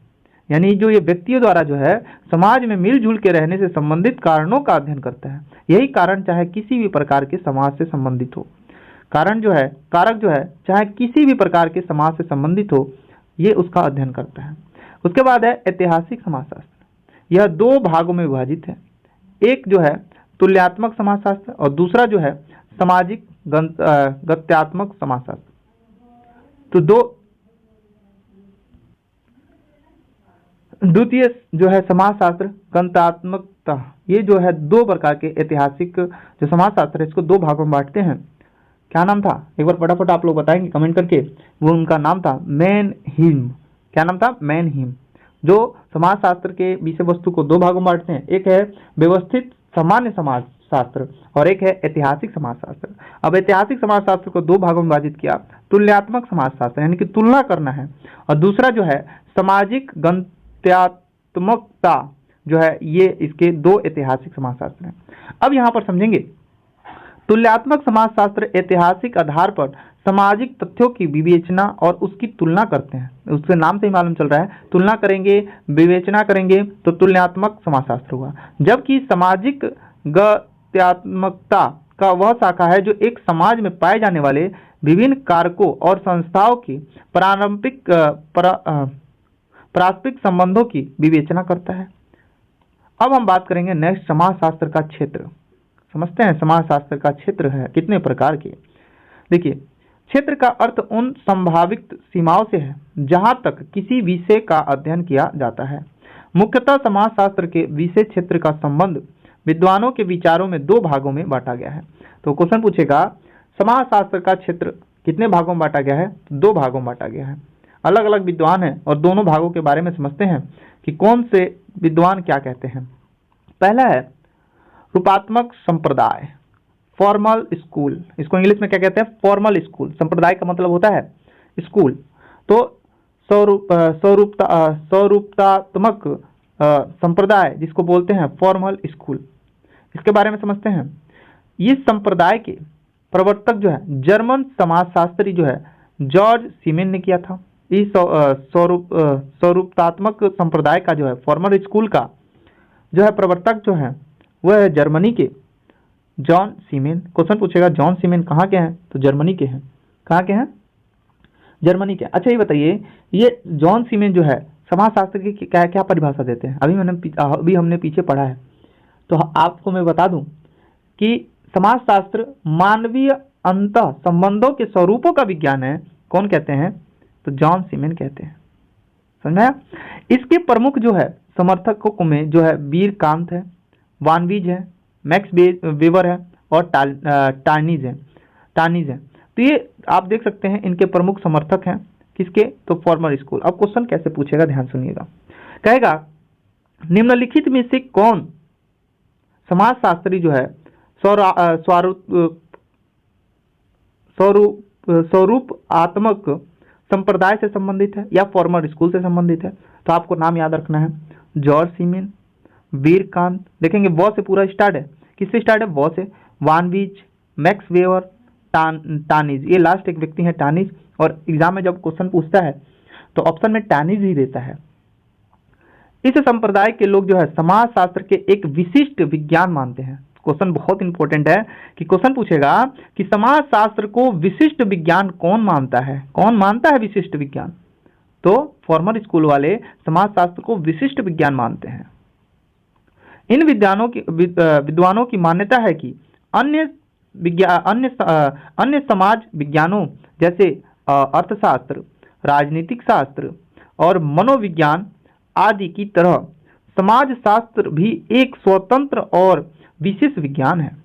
यानी जो ये व्यक्तियों द्वारा जो है समाज में मिलजुल के रहने से संबंधित कारणों का अध्ययन करता है। यही कारण चाहे किसी भी प्रकार के समाज से संबंधित हो, कारक जो है चाहे किसी भी प्रकार के समाज से संबंधित हो, ये उसका अध्ययन करता है। उसके बाद है ऐतिहासिक समाजशास्त्र। यह 2 भागों में विभाजित है। एक जो है तुल्यात्मक समाजशास्त्र और दूसरा जो है सामाजिक गत्यात्मक समाजशास्त्र। तो द्वितीय जो है समाजशास्त्र गत्यात्मकता, ये जो है 2 प्रकार के ऐतिहासिक जो समाजशास्त्र है इसको 2 भागों में बांटते हैं। क्या नाम था? एक बार फटाफट आप लोग बताएंगे कमेंट करके। वो उनका नाम था मैनहीम। क्या नाम था? मैनहीम। जो समाजशास्त्र के विषय वस्तु को 2 भागों में बांटते हैं, एक है व्यवस्थित सामान्य समाजशास्त्र और एक है ऐतिहासिक समाजशास्त्र। अब ऐतिहासिक समाजशास्त्र को 2 भागों में विभाजित किया, तुल्यात्मक समाजशास्त्र यानी कि तुलना करना है, और दूसरा जो है सामाजिक गत्यात्मकता जो है, ये इसके 2 ऐतिहासिक समाजशास्त्र हैं। अब यहाँ पर समझेंगे तुल्यात्मक समाजशास्त्र ऐतिहासिक आधार पर सामाजिक तथ्यों की विवेचना और उसकी तुलना करते हैं। उसके नाम से ही मालूम चल रहा है, तुलना करेंगे, विवेचना करेंगे तो तुलनात्मक समाजशास्त्र हुआ। जबकि सामाजिक गत्यात्मकता का वह शाखा है जो एक समाज में पाए जाने वाले विभिन्न कारकों और संस्थाओं की पारस्परिक संबंधों की विवेचना करता है। अब हम बात करेंगे नेक्स्ट समाजशास्त्र का क्षेत्र। समझते हैं समाजशास्त्र का क्षेत्र है कितने प्रकार के। देखिए, क्षेत्र का अर्थ उन संभावित सीमाओं से है जहां तक किसी विषय का अध्ययन किया जाता है। मुख्यतः समाजशास्त्र के विषय क्षेत्र का संबंध विद्वानों के विचारों में दो भागों में बांटा गया है। तो क्वेश्चन पूछेगा समाजशास्त्र का क्षेत्र कितने भागों में बांटा गया है? तो दो भागों में बांटा गया है। अलग अलग विद्वान हैं और दोनों भागों के बारे में समझते हैं कि कौन से विद्वान क्या कहते हैं। पहला है रूपात्मक संप्रदाय, फॉर्मल स्कूल। इसको इंग्लिश में क्या कहते हैं? Formal school. संप्रदाय का मतलब होता है स्कूल। तो स्वरूपतात्मक संप्रदाय जिसको बोलते हैं फॉर्मल स्कूल, इसके बारे में समझते हैं। इस संप्रदाय के प्रवर्तक जो है जर्मन समाजशास्त्री जो है जॉर्ज सीमेन ने किया था। इस स्वरूपतात्मक संप्रदाय का जो है फॉर्मल स्कूल का जो है प्रवर्तक जो है वह है जर्मनी के जॉन सीमेन। क्वेश्चन पूछेगा जॉन सीमेन कहाँ के हैं? तो जर्मनी के हैं। कहाँ के हैं? जर्मनी के। अच्छा ये बताइए, ये जॉन सीमेन जो है समाजशास्त्र की क्या क्या परिभाषा देते हैं? अभी हमने पीछे पढ़ा है। तो आपको मैं बता दूं कि समाजशास्त्र मानवीय अंतः संबंधों के स्वरूपों का विज्ञान है। कौन कहते हैं? तो जॉन सीमेन कहते हैं। समझ में आया? इसके प्रमुख जो है समर्थकों में जो है वीर कांत है, वानवीज है, मैक्स वेबर है और टार्नीज है। तो ये आप देख सकते हैं इनके प्रमुख समर्थक हैं किसके? तो फॉर्मल स्कूल। अब क्वेश्चन कैसे पूछेगा, ध्यान सुनिएगा। कहेगा निम्नलिखित में से कौन समाजशास्त्री जो है स्वरूपात्मक संप्रदाय से संबंधित है या फॉर्मल स्कूल से संबंधित है? तो आपको नाम याद रखना है, जॉर्ज सीमेन, वीर कांत। देखेंगे वॉ से पूरा स्टार्ट है। किससे स्टार्ट है? वॉ से। वानवीज, मैक्स वेबर, टार्नीज। ये लास्ट एक व्यक्ति है टार्नीज। और एग्जाम में जब क्वेश्चन पूछता है तो ऑप्शन में टार्नीज ही देता है। इस संप्रदाय के लोग जो है समाजशास्त्र के एक विशिष्ट विज्ञान मानते हैं। क्वेश्चन बहुत इंपॉर्टेंट है कि क्वेश्चन पूछेगा कि समाजशास्त्र को विशिष्ट विज्ञान कौन मानता है? कौन मानता है विशिष्ट विज्ञान? तो फॉर्मल स्कूल वाले समाजशास्त्र को विशिष्ट विज्ञान मानते हैं। इन विद्वानों की मान्यता है कि अन्य समाज विज्ञानों जैसे अर्थशास्त्र, राजनीतिक शास्त्र और मनोविज्ञान आदि की तरह समाजशास्त्र भी एक स्वतंत्र और विशेष विज्ञान है।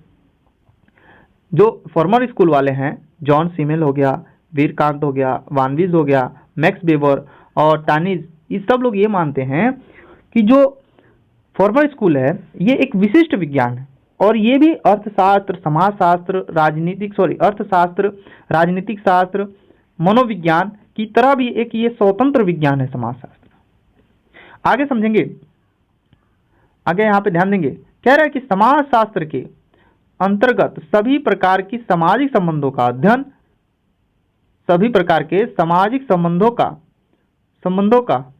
जो फॉर्मल स्कूल वाले हैं, जॉन सीमेल हो गया, वीर कांत हो गया, वानवीज हो गया, मैक्स वेबर और टार्नीज, ये सब लोग ये मानते हैं कि जो फॉर्मल स्कूल है ये एक विशिष्ट विज्ञान है और ये भी अर्थशास्त्र, समाजशास्त्र, अर्थशास्त्र, राजनीतिक शास्त्र, मनोविज्ञान की तरह भी एक ये स्वतंत्र विज्ञान है समाजशास्त्र। आगे समझेंगे, आगे यहाँ पे ध्यान देंगे। कह रहा है कि समाजशास्त्र के अंतर्गत सभी प्रकार की सामाजिक संबंधों का अध्ययन, सभी प्रकार के सामाजिक संबंधों का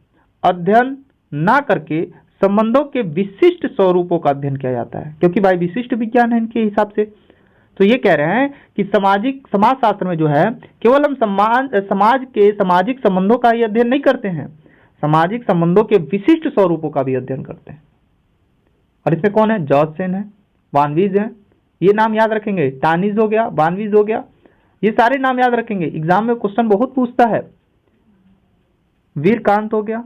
अध्ययन ना करके संबंधों के विशिष्ट स्वरूपों का अध्ययन किया जाता है, क्योंकि भाई विशिष्ट विज्ञान है इनके हिसाब से। तो ये कह रहे हैं कि समाजशास्त्र में जो है केवल हम समाज के सामाजिक संबंधों का ही अध्ययन नहीं करते हैं, सामाजिक संबंधों के विशिष्ट स्वरूपों का भी अध्ययन करते हैं। और इसमें कौन है? जॉर्ज सेन है, वानवीज है, ये नाम याद रखेंगे। टार्नीज हो गया, वानवीज हो गया, ये सारे नाम याद रखेंगे। एग्जाम में क्वेश्चन बहुत पूछता है। वीर कांत हो गया,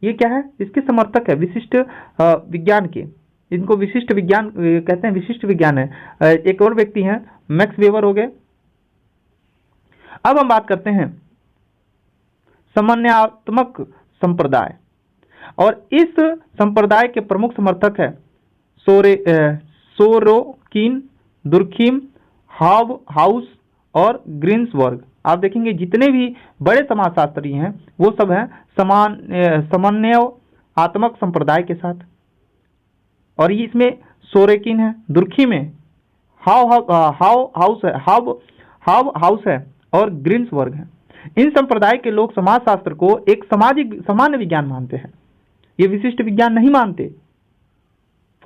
ये क्या है? इसके समर्थक है विशिष्ट विज्ञान के। इनको विशिष्ट विज्ञान कहते हैं, विशिष्ट विज्ञान है। एक और व्यक्ति हैं मैक्स वेबर हो गए। अब हम बात करते हैं समन्वयात्मक संप्रदाय, और इस संप्रदाय के प्रमुख समर्थक है सोरोकिन, दुर्खीम, हाउस और ग्रीन्सबर्ग। आप देखेंगे जितने भी बड़े समाजशास्त्री हैं वो सब हैं समन्वयात्मक संप्रदाय के साथ। और इसमें सोरेकिन है, दुर्खीम है, हाउस है और ग्रीन्सबर्ग है। इन संप्रदाय के लोग समाजशास्त्र को एक सामान्य विज्ञान मानते हैं, ये विशिष्ट विज्ञान नहीं मानते।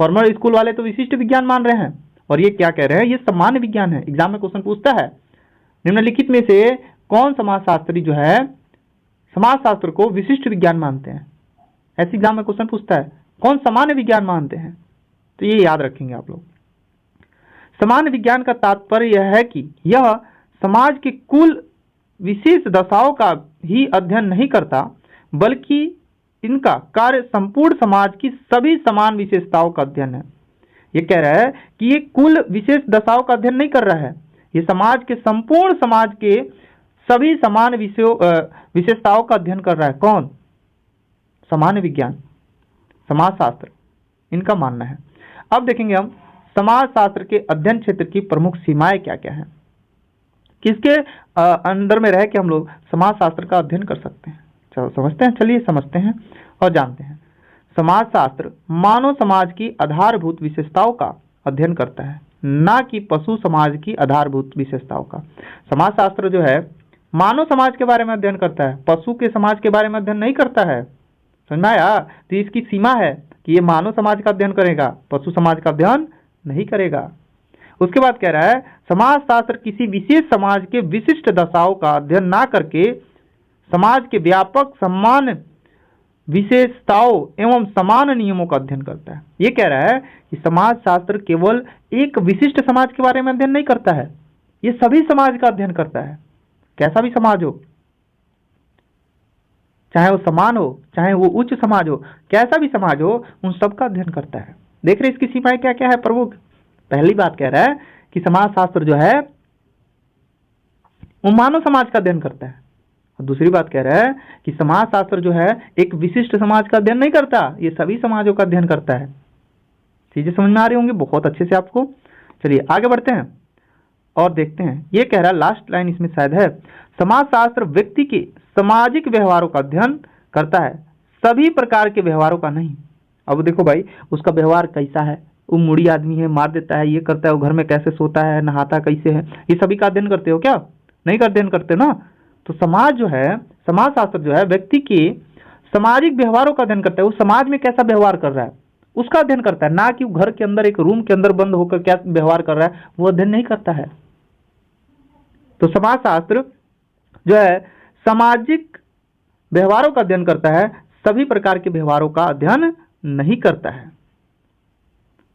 फॉर्मल स्कूल वाले तो विशिष्ट विज्ञान मान रहे हैं और ये क्या कह रहे हैं? ये सामान्य विज्ञान है। एग्जाम में क्वेश्चन पूछता है निम्नलिखित में से कौन समाजशास्त्री जो है समाजशास्त्र को विशिष्ट विज्ञान मानते हैं? ऐसे एग्जाम में क्वेश्चन पूछता है कौन सामान्य विज्ञान मानते हैं? तो ये याद रखेंगे आप लोग। सामान्य विज्ञान का तात्पर्य यह है कि यह समाज की कुल विशेष दशाओं का ही अध्ययन नहीं करता, बल्कि इनका कार्य संपूर्ण समाज की सभी समान विशेषताओं का अध्ययन है। ये कह रहा है कि ये कुल विशेष दशाओं का अध्ययन नहीं कर रहा है, ये समाज के संपूर्ण समाज के सभी समान विशेषताओं का अध्ययन कर रहा है। कौन? सामान्य विज्ञान, समाजशास्त्र, इनका मानना है। अब देखेंगे हम समाजशास्त्र के अध्ययन क्षेत्र की प्रमुख सीमाएं क्या क्या हैं, किसके अंदर में रह के हम लोग समाजशास्त्र का अध्ययन कर सकते हैं। चलो समझते हैं, चलिए समझते हैं और जानते हैं। समाजशास्त्र मानव समाज की आधारभूत विशेषताओं का अध्ययन करता है, ना कि पशु समाज की आधारभूत विशेषताओं का। समाजशास्त्र जो है मानव समाज के बारे में अध्ययन करता है, पशु के समाज के बारे में अध्ययन नहीं करता है। समझ में आया? तो इसकी सीमा है कि ये मानव समाज का अध्ययन करेगा, पशु समाज का अध्ययन नहीं करेगा। उसके बाद कह रहा है समाजशास्त्र किसी विशेष समाज के विशिष्ट दशाओं का अध्ययन ना करके समाज के व्यापक समान विशेषताओं एवं समान नियमों का अध्ययन करता है। ये कह रहा है कि समाजशास्त्र केवल एक विशिष्ट समाज के बारे में अध्ययन नहीं करता है, ये सभी समाज का अध्ययन करता है। कैसा भी समाज हो, चाहे वो समान हो, चाहे वो उच्च समाज हो, कैसा भी समाज हो, उन सबका अध्ययन करता है। देख रहे इसकी सीमाएं क्या क्या है प्रमुख। पहली बात कह रहा है कि समाजशास्त्र जो है वो मानव समाज का अध्ययन करता है, और दूसरी बात कह रहा है कि समाजशास्त्र जो है एक विशिष्ट समाज का अध्ययन नहीं करता, ये सभी समाजों का अध्ययन करता है। चीजें समझ में आ रही होंगी बहुत अच्छे से आपको। चलिए आगे बढ़ते हैं और देखते हैं। ये कह रहा है, लास्ट लाइन इसमें शायद है, समाजशास्त्र व्यक्ति के सामाजिक व्यवहारों का अध्ययन करता है, सभी प्रकार के व्यवहारों का नहीं। अब देखो भाई, उसका व्यवहार कैसा है, वो मुड़ी आदमी है, मार देता है, ये करता है, वो घर में कैसे सोता है, नहाता कैसे है, ये सभी का अध्ययन करते हो क्या? नहीं का अध्ययन करते ना। तो समाज जो है, समाजशास्त्र जो है व्यक्ति के सामाजिक व्यवहारों का अध्ययन करता है, वो समाज में कैसा व्यवहार कर रहा है उसका अध्ययन करता है, ना कि वो घर के अंदर एक रूम के अंदर बंद होकर क्या व्यवहार कर रहा है, वो अध्ययन नहीं करता है। तो समाजशास्त्र जो है सामाजिक व्यवहारों का अध्ययन करता है, सभी प्रकार के व्यवहारों का अध्ययन नहीं करता है।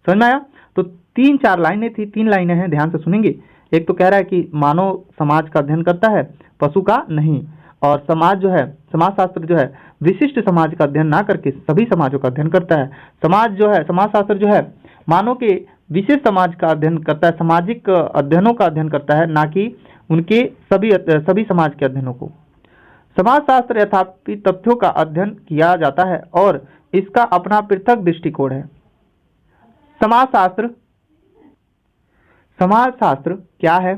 समझ में आया? तो 3-4 लाइनें थी, 3 लाइनें हैं, ध्यान से सुनेंगे। एक तो कह रहा है कि मानव समाज का अध्ययन करता है, पशु का नहीं, और समाज जो है, समाजशास्त्र जो है विशिष्ट समाज का अध्ययन ना करके सभी समाजों का अध्ययन करता है। समाज जो है, समाजशास्त्र जो है मानव के विशेष समाज का अध्ययन करता है, सामाजिक अध्ययनों का अध्ययन करता है, ना कि उनके सभी समाज के अध्ययनों को। समाजशास्त्र यथार्थी तथ्यों का अध्ययन किया जाता है और इसका अपना पृथक दृष्टिकोण है। समाजशास्त्र क्या है,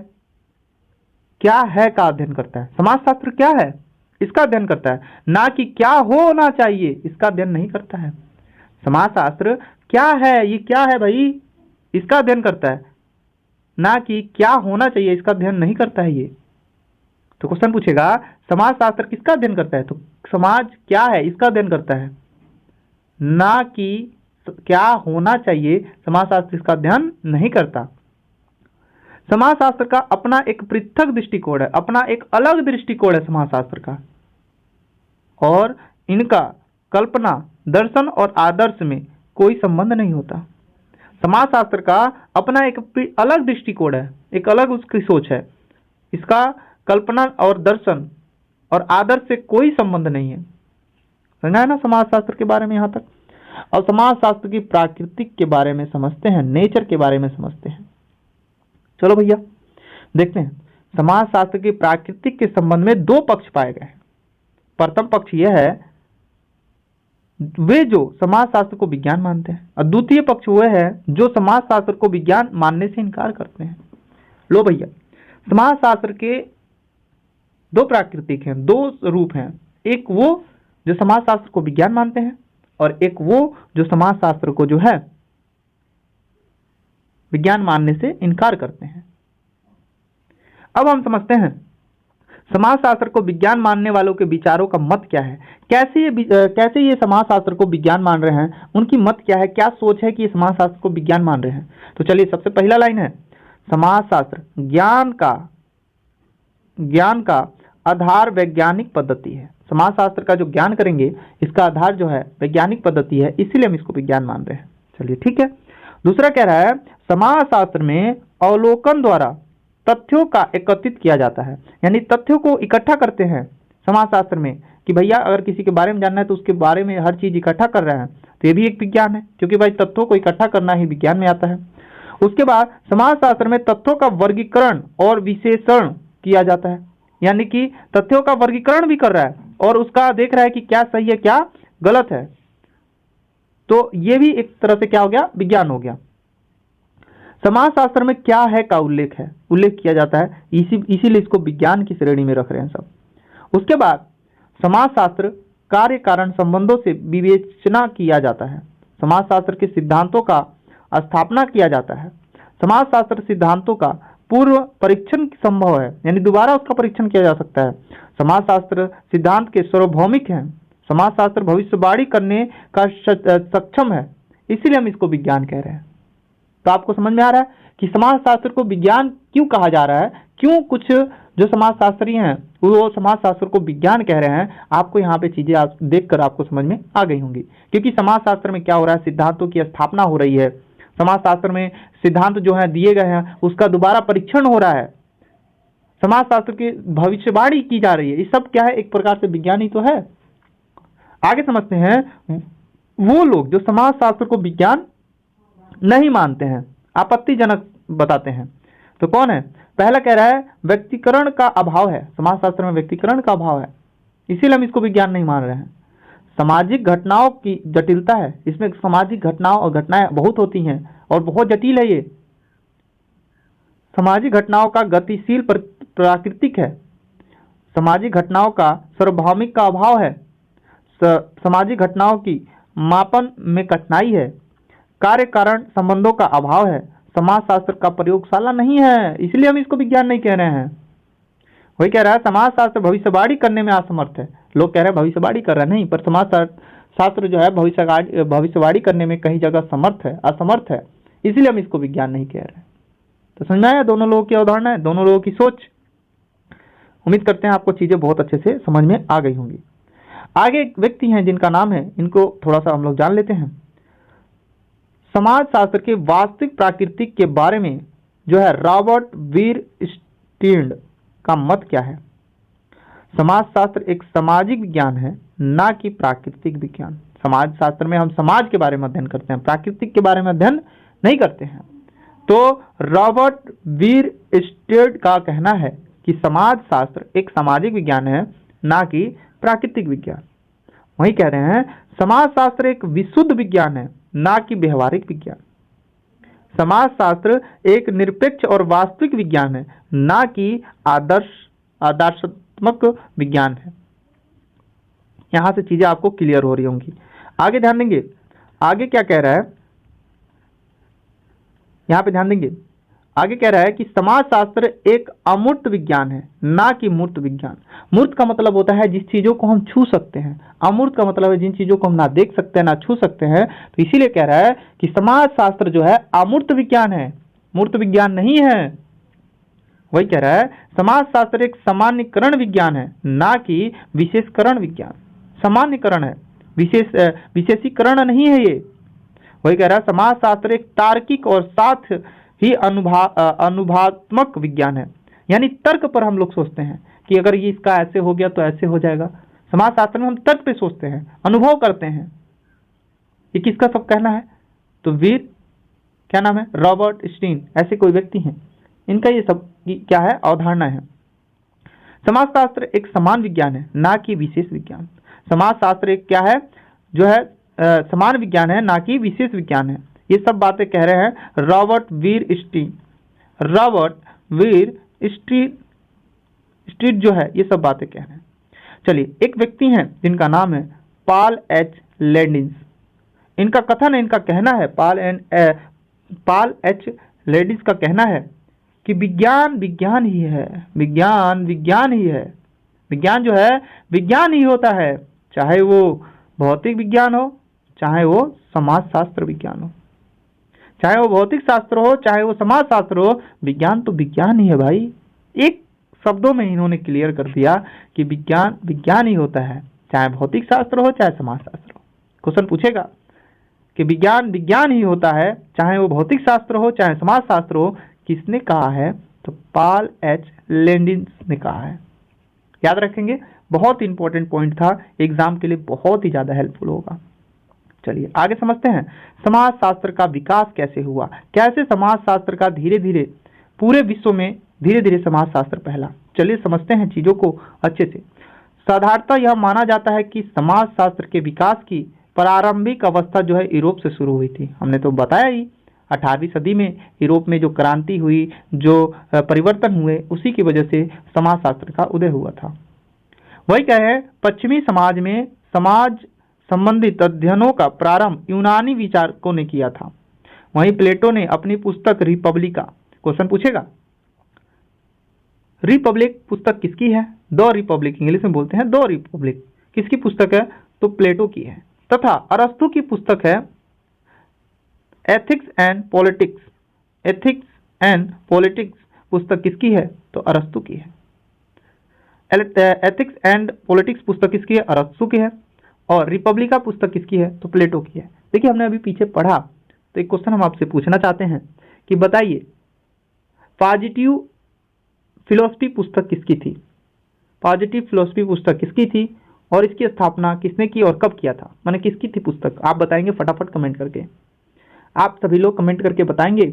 क्या है का अध्ययन करता है। समाजशास्त्र क्या है इसका अध्ययन करता है, ना कि क्या होना चाहिए इसका अध्ययन नहीं करता है। समाजशास्त्र क्या है, ये क्या है भाई, इसका अध्ययन करता है, ना कि क्या होना चाहिए इसका अध्ययन नहीं करता है। ये तो क्वेश्चन पूछेगा समाजशास्त्र किसका अध्ययन करता है, तो समाज क्या है इसका अध्ययन करता है, ना कि क्या होना चाहिए समाजशास्त्र इसका अध्ययन नहीं करता। समाजशास्त्र का अपना एक पृथक दृष्टिकोण है, अपना एक अलग दृष्टिकोण है समाजशास्त्र का, और इनका कल्पना, दर्शन और आदर्श में कोई संबंध नहीं होता। समाजशास्त्र का अपना एक अलग दृष्टिकोण है, एक अलग उसकी सोच है, इसका कल्पना और दर्शन और आदर्श से कोई संबंध नहीं है। समझा है ना समाजशास्त्र के बारे में यहाँ तक। और समाजशास्त्र की प्राकृतिक के बारे में समझते हैं, नेचर के बारे में समझते हैं। चलो भैया देखते हैं। समाजशास्त्र की प्राकृतिक के संबंध में 2 पक्ष पाए गए हैं। प्रथम पक्ष यह है वे जो समाजशास्त्र को विज्ञान मानते हैं, और द्वितीय पक्ष वह है जो समाजशास्त्र को विज्ञान मानने से इनकार करते हैं। लो भैया, समाजशास्त्र के 2 प्राकृतिक हैं, 2 रूप हैं। एक वो जो समाजशास्त्र को विज्ञान मानते हैं, और एक वो जो समाजशास्त्र को जो है विज्ञान मानने से इनकार करते हैं। अब हम समझते हैं समाजशास्त्र को विज्ञान मानने वालों के विचारों का मत क्या है, कैसे ये समाजशास्त्र को विज्ञान मान रहे हैं, उनकी मत क्या है, क्या सोच है कि ये समाजशास्त्र को विज्ञान मान रहे हैं। तो चलिए सबसे पहला लाइन है, समाजशास्त्र ज्ञान का आधार वैज्ञानिक पद्धति है। समाजशास्त्र का जो ज्ञान करेंगे इसका आधार जो है वैज्ञानिक पद्धति है, इसीलिए हम इसको विज्ञान मान रहे हैं। चलिए ठीक है। दूसरा कह रहा है समाजशास्त्र में अवलोकन द्वारा तथ्यों का एकत्रित किया जाता है, यानी तथ्यों को इकट्ठा करते हैं समाजशास्त्र में कि भैया अगर किसी के बारे में जानना है तो उसके बारे में हर चीज इकट्ठा कर रहे हैं, तो ये भी एक विज्ञान है, क्योंकि भाई तथ्यों को इकट्ठा करना ही विज्ञान में आता है। उसके बाद समाजशास्त्र में तथ्यों का वर्गीकरण और विशेषण किया जाता है, यानी कि तथ्यों का वर्गीकरण भी कर रहा है और उसका देख रहा है कि क्या सही है क्या गलत है, तो ये भी एक तरह से क्या हो गया, विज्ञान हो गया। समाजशास्त्र में क्या है का उल्लेख किया जाता है, इसीलिए इसको विज्ञान की श्रेणी में रख रहे हैं सब। उसके बाद समाजशास्त्र कार्य कारण संबंधों से विवेचना किया जाता है, समाजशास्त्र के सिद्धांतों का स्थापना किया जाता है, समाजशास्त्र सिद्धांतों का पूर्व परीक्षण संभव है, यानी दोबारा उसका परीक्षण किया जा सकता है। समाजशास्त्र सिद्धांत के सार्वभौमिक हैं, समाजशास्त्र भविष्यवाणी करने का सक्षम है, इसीलिए हम इसको विज्ञान कह रहे हैं। तो आपको समझ में आ रहा है कि समाजशास्त्र को विज्ञान क्यों कहा जा रहा है, क्यों कुछ जो समाजशास्त्री हैं वो समाजशास्त्र को विज्ञान कह रहे हैं। आपको यहाँ पे चीजें देखकर आपको समझ में आ गई होंगी, क्योंकि समाजशास्त्र में क्या हो रहा है, सिद्धांतों की स्थापना हो रही है, समाजशास्त्र में सिद्धांत जो है दिए गए हैं उसका दोबारा परीक्षण हो रहा है, समाजशास्त्र की भविष्यवाणी की जा रही है, ये सब क्या है, एक प्रकार से विज्ञान ही तो है। आगे समझते हैं वो लोग जो समाजशास्त्र को विज्ञान नहीं मानते हैं, आपत्तिजनक बताते हैं, तो कौन है। पहला कह रहा है व्यक्तिकरण का अभाव है, समाजशास्त्र में व्यक्तिकरण का अभाव है, इसीलिए हम इसको विज्ञान नहीं मान रहे हैं। सामाजिक घटनाओं की जटिलता है, इसमें सामाजिक घटनाओं और घटनाएं बहुत होती हैं और बहुत जटिल है ये। सामाजिक घटनाओं का गतिशील प्राकृतिक है, सामाजिक घटनाओं का सार्वभौमिक का अभाव है, सामाजिक घटनाओं की मापन में कठिनाई है, कार्य कारण संबंधों का अभाव है, समाजशास्त्र का प्रयोगशाला नहीं है, इसलिए हम इसको विज्ञान नहीं कह रहे हैं। वही कह रहा है समाजशास्त्र भविष्यवाणी करने में असमर्थ है, लोग कह रहे हैं भविष्यवाणी कर रहा है, नहीं, पर समाजशास्त्र जो है भविष्यवाणी करने में कहीं जगह असमर्थ है, इसलिए हम इसको विज्ञान नहीं कह रहे हैं। तो समझ में आया दोनों लोगों की अवधारणा है, दोनों लोगों की सोच। उम्मीद करते हैं आपको चीजें बहुत अच्छे से समझ में आ गई होंगी। आगे एक व्यक्ति हैं जिनका नाम है, इनको थोड़ा सा हम लोग जान लेते हैं। समाजशास्त्र के वास्तविक प्राकृतिक के बारे में जो है रॉबर्ट वीरस्टीन का मत क्या है। समाजशास्त्र एक सामाजिक विज्ञान है, ना कि प्राकृतिक विज्ञान। समाजशास्त्र में हम समाज के बारे में अध्ययन करते हैं, प्राकृतिक के बारे में अध्ययन नहीं करते हैं। तो रॉबर्ट वीरस्टीन का कहना है कि समाजशास्त्र एक सामाजिक विज्ञान है, ना कि प्राकृतिक विज्ञान। वही कह रहे हैं समाजशास्त्र एक विशुद्ध विज्ञान है, ना कि व्यवहारिक विज्ञान। समाजशास्त्र एक निरपेक्ष और वास्तविक विज्ञान है, ना कि आदर्शात्मक विज्ञान है। यहां से चीजें आपको क्लियर हो रही होंगी। आगे ध्यान देंगे, आगे क्या कह रहा है, यहां पे ध्यान देंगे। आगे कह रहा है कि समाजशास्त्र एक अमूर्त विज्ञान है, ना कि मूर्त विज्ञान। मूर्त का मतलब होता है जिस चीजों को हम छू सकते हैं, अमूर्त का मतलब है जिन चीजों को हम ना देख सकते हैं ना छू सकते हैं। तो इसीलिए कह रहा है कि समाजशास्त्र जो है अमूर्त विज्ञान है, मूर्त विज्ञान नहीं है। वही कह रहा है समाजशास्त्र एक सामान्यकरण विज्ञान है, ना कि विशेषकरण विज्ञान। सामान्यकरण है, विशेषीकरण नहीं है ये। वही कह रहा है समाजशास्त्र एक तार्किक और साथ ही अनुभवात्मक विज्ञान है, यानी तर्क पर हम लोग सोचते हैं कि अगर ये इसका ऐसे हो गया तो ऐसे हो जाएगा। समाजशास्त्र में हम तर्क पे सोचते हैं, अनुभव करते हैं। ये किसका सब कहना है, तो क्या नाम है, रॉबर्ट स्टीन, ऐसे कोई व्यक्ति हैं, इनका ये सब क्या है, अवधारणा है। समाजशास्त्र एक समान विज्ञान है, ना कि विशेष विज्ञान। समाजशास्त्र एक क्या है, जो है समान विज्ञान है, ना कि विशेष विज्ञान है। ये सब बातें कह रहे हैं रॉबर्ट वीरस्टीन जो है ये सब बातें कह रहे हैं। चलिए, एक व्यक्ति हैं जिनका नाम है पॉल एच लैंडिस। इनका कथन है, इनका कहना है, पॉल एच लैंडिस का कहना है कि विज्ञान विज्ञान ही है, विज्ञान विज्ञान ही है। विज्ञान जो है विज्ञान ही होता है, चाहे वो भौतिक विज्ञान हो, चाहे वो समाजशास्त्र विज्ञान हो, चाहे वो भौतिक शास्त्र हो, चाहे वो समाज शास्त्र हो, विज्ञान तो विज्ञान ही है भाई। एक शब्दों में इन्होंने क्लियर कर दिया कि विज्ञान विज्ञान ही होता है, चाहे भौतिक शास्त्र हो चाहे समाज शास्त्र हो। क्वेश्चन पूछेगा कि विज्ञान विज्ञान ही होता है, चाहे वो भौतिक शास्त्र हो चाहे समाज शास्त्र हो, किसने कहा है तो पॉल एच लेंडिस ने कहा है। याद रखेंगे, बहुत इंपॉर्टेंट पॉइंट था, एग्जाम के लिए बहुत ही ज्यादा हेल्पफुल होगा। चलिए आगे समझते हैं, समाजशास्त्र का विकास कैसे हुआ, कैसे समाजशास्त्र का धीरे धीरे पूरे विश्व में धीरे धीरे समाजशास्त्र फैला। चलिए समझते हैं चीजों को अच्छे से। साधारणतः यह माना जाता है कि समाजशास्त्र के विकास की प्रारंभिक अवस्था जो है यूरोप से शुरू हुई थी। हमने तो बताया ही 18वीं सदी में यूरोप में जो क्रांति हुई, जो परिवर्तन हुए, उसी की वजह से समाजशास्त्र का उदय हुआ था। वही क्या है, पश्चिमी समाज में समाज संबंधित अध्ययनों का प्रारंभ यूनानी विचारकों ने किया था। वहीं प्लेटो ने अपनी पुस्तक रिपब्लिका, क्वेश्चन पूछेगा, रिपब्लिक पुस्तक किसकी है? द रिपब्लिक, इंग्लिश में बोलते हैं द रिपब्लिक, किसकी पुस्तक है? तो प्लेटो की है। तथा अरस्तु की पुस्तक है ethics and politics. Ethics and politics पुस्तक किसकी है? तो अरस्तु की है। एथिक्स एंड पॉलिटिक्स पुस्तक किसकी है? अरस्तु की है। और रिपब्लिका पुस्तक किसकी है? तो प्लेटो की है। देखिए हमने अभी पीछे पढ़ा, तो एक क्वेश्चन हम आपसे पूछना चाहते हैं कि बताइए पॉजिटिव फिलोसफी पुस्तक किसकी थी? पॉजिटिव फिलोसफी पुस्तक किसकी थी और इसकी स्थापना किसने की और कब किया था? माने किसकी थी पुस्तक? आप बताएंगे फटाफट कमेंट करके। आप सभी लोग कमेंट करके बताएंगे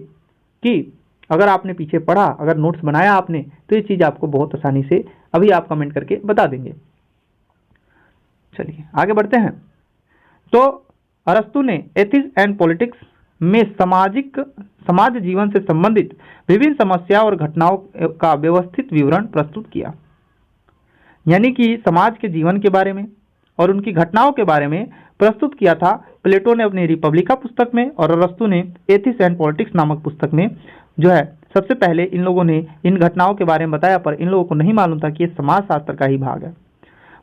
कि अगर आपने पीछे पढ़ा, अगर नोट्स बनाया आपने, तो ये चीज आपको बहुत आसानी से अभी आप कमेंट करके बता देंगे। चलिए आगे बढ़ते हैं। तो अरस्तु ने एथिक्स एंड पॉलिटिक्स में समाज जीवन से संबंधित विभिन्न समस्या और घटनाओं का व्यवस्थित विवरण प्रस्तुत किया। यानी कि समाज के जीवन के बारे में और उनकी घटनाओं के बारे में प्रस्तुत किया था प्लेटो ने अपनी रिपब्लिका पुस्तक में, और अरस्तु ने एथिक्स एंड पॉलिटिक्स नामक पुस्तक में जो है सबसे पहले इन लोगों ने इन घटनाओं के बारे में बताया, पर इन लोगों को नहीं मालूम था कि ये समाजशास्त्र का ही भाग है।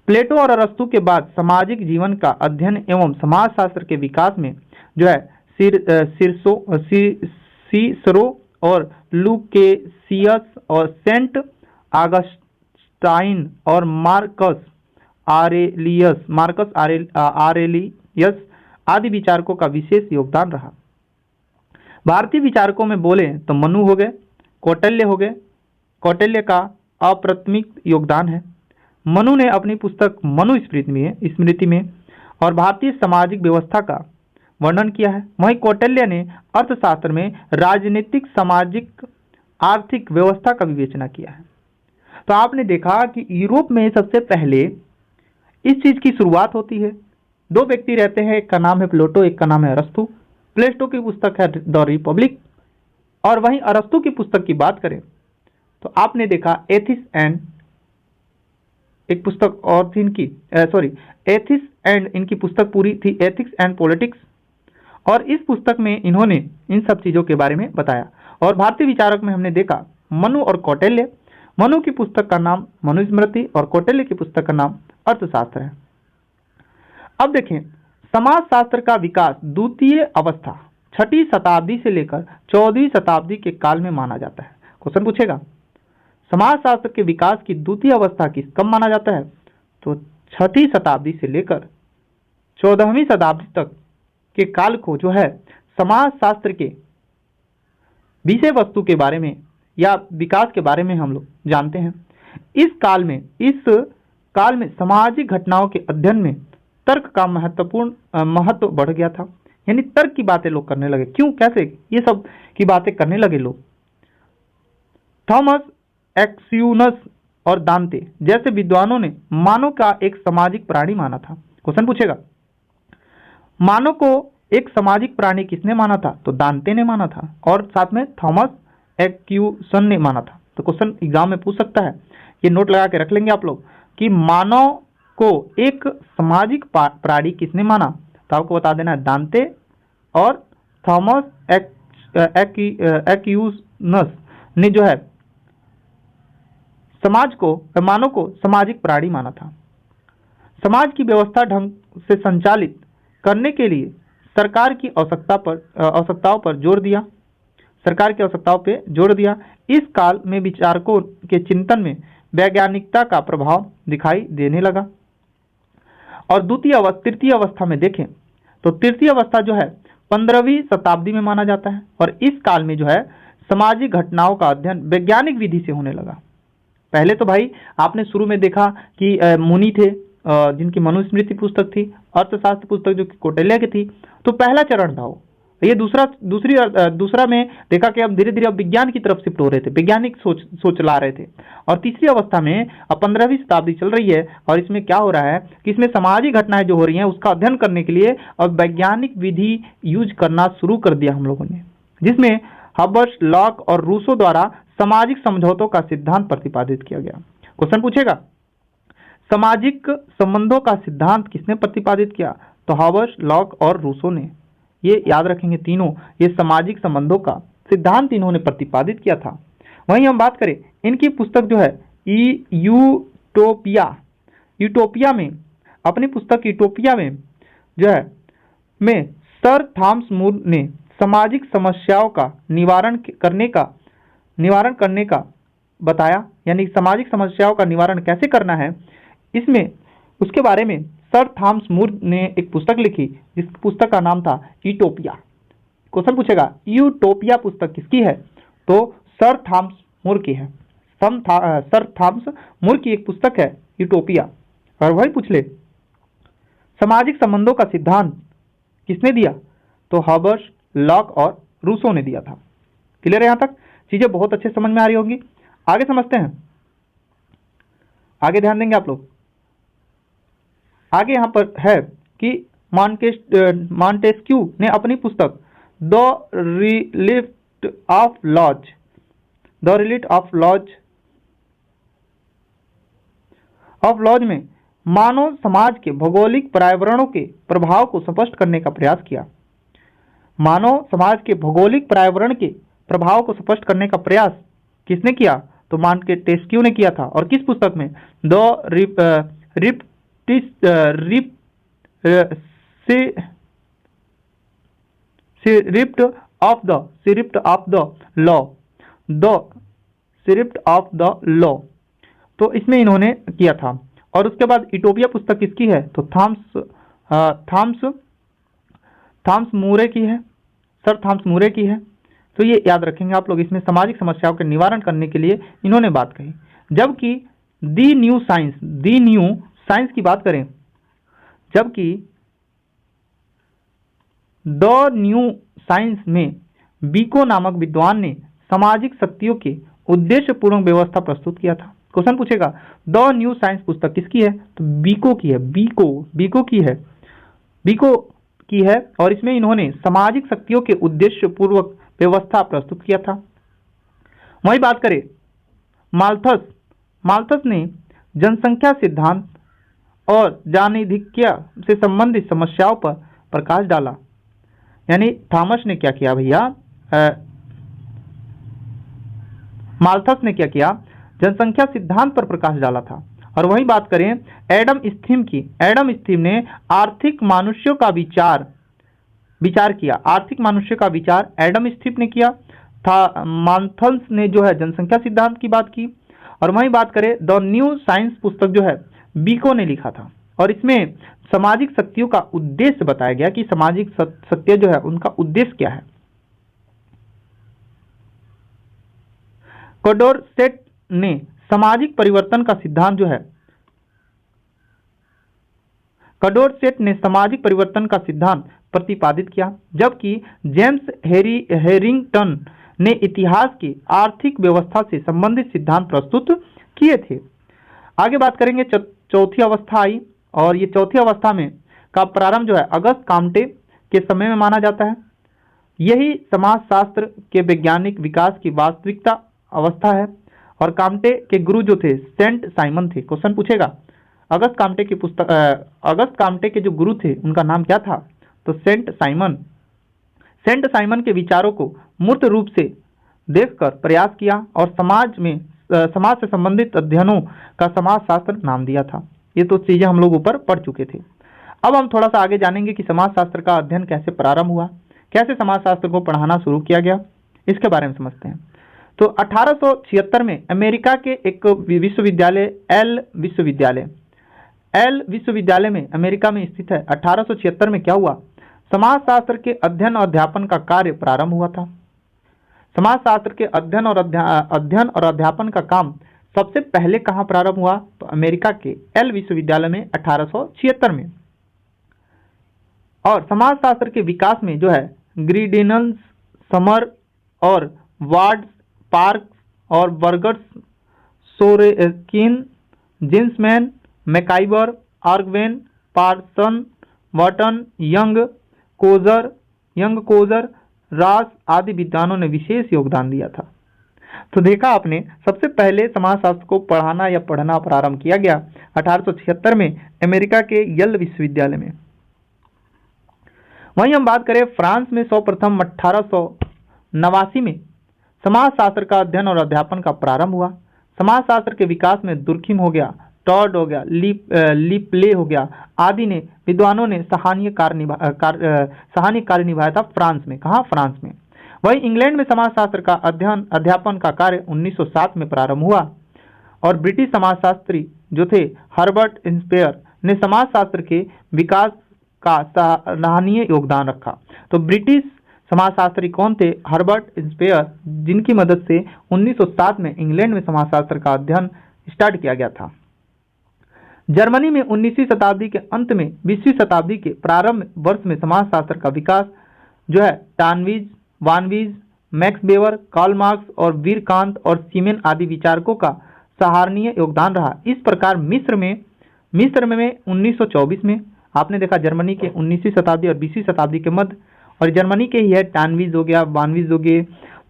प्लेटो और अरस्तु के बाद सामाजिक जीवन का अध्ययन एवं समाजशास्त्र के विकास में जो है सीसरो और लुकेशियस और सेंट आगस्टाइन और मार्कस आरेलियस आदि विचारकों का विशेष योगदान रहा। भारतीय विचारकों में बोले तो मनु हो गए, कौटिल्य हो गए। कौटिल्य का अप्रतिमिक योगदान है। मनु ने अपनी पुस्तक मनुस्मृति में और भारतीय सामाजिक व्यवस्था का वर्णन किया है। वहीं कौटिल्य ने अर्थशास्त्र में राजनीतिक, सामाजिक, आर्थिक व्यवस्था का विवेचना किया है। तो आपने देखा कि यूरोप में सबसे पहले इस चीज की शुरुआत होती है। दो व्यक्ति रहते हैं, एक का नाम है प्लेटो, एक का नाम है अरस्तु। प्लेटो की पुस्तक है द रिपब्लिक, और वहीं अरस्तु की पुस्तक की बात करें तो आपने देखा एथिक्स एंड, एक पुस्तक और थी इनकी, एथिक्स एंड, इनकी पुस्तक पूरी थी एथिक्स एंड पॉलिटिक्स, और इस पुस्तक में इन्होंने इन सब चीजों के बारे में बताया। और भारतीय विचारक में हमने देखा मनु और कौटिल्य। मनु की पुस्तक का नाम मनुस्मृति और कौटिल्य की पुस्तक का नाम अर्थशास्त्र है। अब देखें, समाजशास्त्र का विकास द्वितीय अवस्था 6वीं शताब्दी से लेकर 14वीं शताब्दी के काल में माना जाता है। क्वेश्चन पूछेगा समाजशास्त्र के विकास की द्वितीय अवस्था कब माना जाता है? तो 6वीं शताब्दी से लेकर 14वीं शताब्दी तक के काल को जो है समाजशास्त्र के विषय वस्तु के बारे में या विकास के बारे में हम लोग जानते हैं। इस काल में सामाजिक घटनाओं के अध्ययन में तर्क का महत्व बढ़ गया था। यानी तर्क की बातें लोग करने लगे। क्यों, कैसे, ये सब की बातें करने लगे लोग। थॉमस एक्विनास और दांते जैसे विद्वानों ने मानव का एक सामाजिक प्राणी माना था। क्वेश्चन पूछेगा मानव को एक सामाजिक प्राणी किसने माना था? तो दांते ने माना था, और साथ में थॉमस एक्विनास ने माना था। तो क्वेश्चन एग्जाम में पूछ सकता है, ये नोट लगा के रख लेंगे आप लोग कि मानव को एक सामाजिक प्राणी किसने माना? तो आपको बता देना है दांते और थॉमस एक्विनास ने जो है मानव को सामाजिक प्राणी माना था। समाज की व्यवस्था ढंग से संचालित करने के लिए सरकार की आवश्यकताओं पर जोर दिया। सरकार की आवश्यकताओं पे जोर दिया। इस काल में विचारकों के चिंतन में वैज्ञानिकता का प्रभाव दिखाई देने लगा। और तृतीय अवस्था में देखें तो तृतीय अवस्था जो है 15वीं शताब्दी में माना जाता है, और इस काल में जो है सामाजिक घटनाओं का अध्ययन वैज्ञानिक विधि से होने लगा। पहले तो भाई आपने शुरू में देखा कि मुनि थे, जिनकी मनुस्मृति पुस्तक थी, अर्थशास्त्र पुस्तक जो कि कौटिल्य की थी, तो पहला चरण था वो। ये दूसरा में देखा कि अब धीरे धीरे अब विज्ञान की तरफ शिफ्ट हो रहे थे, वैज्ञानिक सोच ला रहे थे। और तीसरी अवस्था में अब 15वीं शताब्दी चल रही है और इसमें क्या हो रहा है कि इसमें सामाजिक घटनाएं जो हो रही हैं उसका अध्ययन करने के लिए अब वैज्ञानिक विधि यूज करना शुरू कर दिया हम लोगों ने, जिसमें हबर्स, लॉक और रूसो द्वारा सामाजिक समझौतों का सिद्धांत प्रतिपादित किया गया। क्वेश्चन पूछेगा, सामाजिक संबंधों का सिद्धांत किसने प्रतिपादित किया? तो हबर्स, लॉक और रूसो ने। ये याद रखेंगे तीनों, ये सामाजिक संबंधों का सिद्धांत इन्होंने प्रतिपादित किया था। वहीं हम बात करें इनकी पुस्तक जो है यूटोपिया में, अपनी पुस्तक यूटोपिया में जो है में सर थॉमस मूर ने सामाजिक समस्याओं का निवारण करने का बताया, यानी सामाजिक समस्याओं का निवारण कैसे करना है इसमें, उसके बारे में सर थॉमस मूर ने एक पुस्तक लिखी, जिस पुस्तक का नाम था यूटोपिया। क्वेश्चन पूछेगा, यूटोपिया पुस्तक किसकी है? तो सर थॉमस मूर की है। सर थॉमस मूर की एक पुस्तक है यूटोपिया। और वही पूछ ले, सामाजिक संबंधों का सिद्धांत किसने दिया? तो हबर्स, लॉक और रूसो ने दिया था। क्लियर है? यहां तक चीजें बहुत अच्छे समझ में आ रही होंगी। आगे समझते हैं, आगे ध्यान देंगे आप लोग। आगे यहां पर है कि मॉन्टेस्क्यू ने अपनी पुस्तक द रिलीट ऑफ लॉज में मानव समाज के भौगोलिक पर्यावरणों के प्रभाव को स्पष्ट करने का प्रयास किया। मानव समाज के भौगोलिक पर्यावरण के प्रभाव को स्पष्ट करने का प्रयास किसने किया? तो मॉन्टेस्क्यू ने किया था। और किस पुस्तक में? द सिरिप्ट ऑफ द लॉ, तो इसमें इन्होंने किया था। और उसके बाद यूटोपिया पुस्तक किसकी है? तो थॉमस मूरे की है, सर थॉमस मूरे की है। तो ये याद रखेंगे आप लोग। इसमें सामाजिक समस्याओं के निवारण करने के लिए इन्होंने बात कही। जबकि दी न्यू साइंस की बात करें, जबकि द न्यू साइंस में बीको नामक विद्वान ने सामाजिक शक्तियों के उद्देश्यपूर्ण व्यवस्था प्रस्तुत किया था। क्वेश्चन पूछेगा, द न्यू साइंस पुस्तक किसकी है? तो बीको की है। बीको की है और इसमें इन्होंने सामाजिक शक्तियों के उद्देश्यपूर्वक व्यवस्था प्रस्तुत किया था। वही बात करें माल्थस ने जनसंख्या सिद्धांत और जानिधिक्य से संबंधित समस्याओं पर प्रकाश डाला। यानी थॉमस ने क्या किया भैया, माल्थस ने क्या किया? जनसंख्या सिद्धांत पर प्रकाश डाला था। और वही बात करें एडम स्मिथ की, एडम स्मिथ ने आर्थिक मनुष्यों का विचार किया। आर्थिक मनुष्य का विचार एडम स्मिथ ने किया था। माल्थस ने जो है जनसंख्या सिद्धांत की बात की। और वही बात करें द न्यू साइंस पुस्तक जो है बीको ने लिखा था और इसमें सामाजिक शक्तियों का उद्देश्य बताया गया कि सामाजिक शक्तियां जो है उनका उद्देश्य क्या है। कंडोरसेट ने सामाजिक परिवर्तन का सिद्धांत जो है, कंडोरसेट ने सामाजिक परिवर्तन का सिद्धांत प्रतिपादित किया। जबकि जेम्स हेरिंगटन ने इतिहास की आर्थिक व्यवस्था से संबंधित सिद्धांत प्रस्तुत किए थे। आगे बात करेंगे, चौथी अवस्था आई और ये चौथी अवस्था में का प्रारंभ जो है अगस्त काम्टे के समय में माना जाता है। यही समाजशास्त्र के वैज्ञानिक विकास की वास्तविकता अवस्था है। और काम्टे के गुरु जो थे सेंट साइमन थे। क्वेश्चन पूछेगा, अगस्त काम्टे के जो गुरु थे उनका नाम क्या था? तो सेंट साइमन के विचारों को मूर्त रूप से देखकर प्रयास किया और समाज से संबंधित अध्ययनों का समाजशास्त्र नाम दिया था। ये तो चीजें हम लोग ऊपर पढ़ चुके थे। अब हम थोड़ा सा आगे जानेंगे कि समाजशास्त्र का अध्ययन कैसे प्रारंभ हुआ, कैसे समाजशास्त्र को पढ़ाना शुरू किया गया, इसके बारे में समझते हैं। तो 1876 में अमेरिका के एक विश्वविद्यालय एल विश्वविद्यालय में अमेरिका में स्थित है। 1876 में क्या हुआ? समाजशास्त्र के अध्ययन और अध्यापन का कार्य प्रारंभ हुआ था। समाजशास्त्र के अध्ययन और अध्यापन का काम सबसे पहले कहाँ प्रारंभ हुआ? तो अमेरिका के येल विश्वविद्यालय में 1876 में। और समाजशास्त्र के विकास में जो है ग्रीडिनल्स, समर और वार्ड्स, पार्क्स और बर्गर्स, सोरेकिन, जिन्समैन, मैकाइबर, आर्गवेन, पार्सन, वाटन, यंग कोजर, रास आदि विद्वानों ने विशेष योगदान दिया था। तो देखा आपने, सबसे पहले समाजशास्त्र को पढ़ाना या पढ़ना प्रारंभ किया गया 1876 में अमेरिका के येल विश्वविद्यालय में। वहीं हम बात करें फ्रांस में सर्वप्रथम 1889 में समाजशास्त्र का अध्ययन और अध्यापन का प्रारंभ हुआ। समाजशास्त्र के विकास में दुर्खिम हो गया, टॉड हो गया, लिपले हो गया आदि ने विद्वानों ने सराहनीय कार्य निभाया था फ्रांस में। कहाँ? फ्रांस में। वहीं इंग्लैंड में समाजशास्त्र का अध्ययन अध्यापन का कार्य 1907 में प्रारंभ हुआ और ब्रिटिश समाजशास्त्री जो थे हर्बर्ट स्पेयर ने समाजशास्त्र के विकास का सराहनीय योगदान रखा। तो ब्रिटिश समाजशास्त्री कौन थे? हर्बर्ट स्पेयर, जिनकी मदद से 1907 में इंग्लैंड में समाजशास्त्र का अध्ययन स्टार्ट किया गया था। जर्मनी में 19वीं शताब्दी के अंत में 20वीं शताब्दी के प्रारंभ वर्ष में समाजशास्त्र का विकास जो है टानवीज, वानवीज, मैक्स वेबर, कार्ल मार्क्स और वीरकांत और सीमेन आदि विचारकों का सराहनीय योगदान रहा। इस प्रकार मिस्र में 1924 में आपने देखा, जर्मनी के 19वीं शताब्दी और 20वीं शताब्दी के मध्य, और जर्मनी के ही है, टानवीज हो गया, वानवीज हो गए,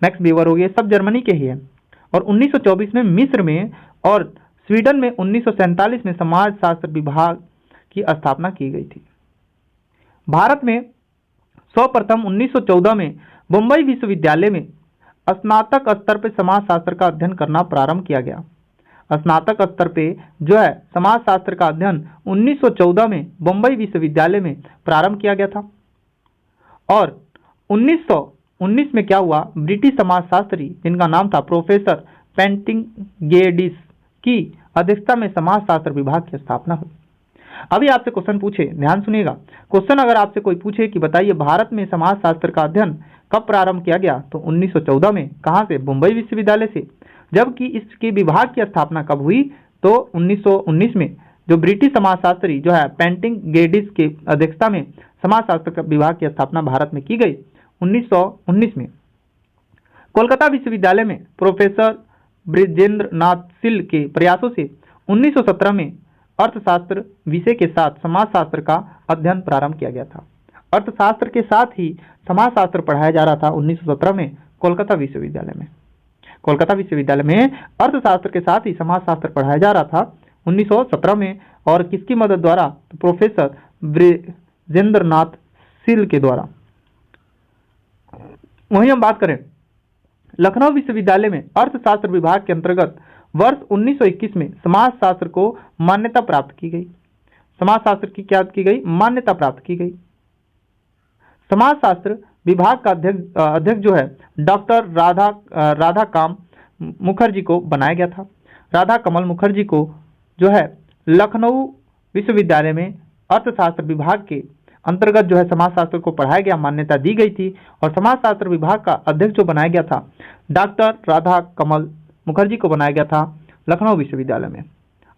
मैक्स वेबर हो गए, सब जर्मनी के ही है। और 1924 में मिस्र में और स्वीडन में 1947 में समाजशास्त्र विभाग की स्थापना की गई थी। भारत में सर्वप्रथम 1914 में बम्बई विश्वविद्यालय में स्नातक स्तर पर समाजशास्त्र का अध्ययन करना प्रारंभ किया गया। स्नातक स्तर पे जो है समाजशास्त्र का अध्ययन 1914 में बम्बई विश्वविद्यालय में प्रारंभ किया गया था। और 1919 में क्या हुआ, ब्रिटिश समाजशास्त्री जिनका नाम था प्रोफेसर पेंटिंगेडिस की अध्यक्षता में समाजशास्त्र विभाग की स्थापना हुई। अभी आपसे क्वेश्चन पूछे, ध्यान सुनिएगा। क्वेश्चन अगर आपसे कोई पूछे कि बताइए भारत में समाजशास्त्र का अध्ययन कब प्रारंभ किया गया, तो 1914 में। कहाँ से? मुंबई विश्वविद्यालय से। जबकि इसके विभाग की स्थापना कब हुई, तो 1919 में, जो ब्रिटिश समाजशास्त्री जो है पेंटिंगेडिस के अध्यक्षता में समाजशास्त्र विभाग की स्थापना भारत में की गई 1919 में। कोलकाता विश्वविद्यालय में प्रोफेसर ब्रिजेंद्र नाथ सिल के प्रयासों से 1917 में अर्थशास्त्र विषय के साथ समाजशास्त्र का अध्ययन प्रारंभ किया गया था। अर्थशास्त्र के साथ ही समाजशास्त्र पढ़ाया जा रहा था 1917 में कोलकाता विश्वविद्यालय में। कोलकाता विश्वविद्यालय में अर्थशास्त्र के साथ ही समाजशास्त्र पढ़ाया जा रहा था 1917 में। और किसकी मदद द्वारा? तो प्रोफेसर ब्रिजेंद्र नाथ सिल के द्वारा। वहीं हम बात करें लखनऊ विश्वविद्यालय में अर्थशास्त्र विभाग के अंतर्गत वर्ष 1921 में समाजशास्त्र को मान्यता प्राप्त की गई। समाजशास्त्र की क्या की गई? मान्यता प्राप्त की गई। समाजशास्त्र विभाग का अध्यक्ष जो है डॉक्टर राधा काम मुखर्जी को बनाया गया था। राधा कमल मुखर्जी को जो है लखनऊ विश्वविद्यालय में अर्थशास्त्र विभाग के अंतर्गत जो है समाजशास्त्र को पढ़ाया गया, मान्यता दी गई थी। और समाजशास्त्र विभाग का अध्यक्ष जो बनाया गया था डॉक्टर राधा कमल मुखर्जी को बनाया गया था लखनऊ विश्वविद्यालय में।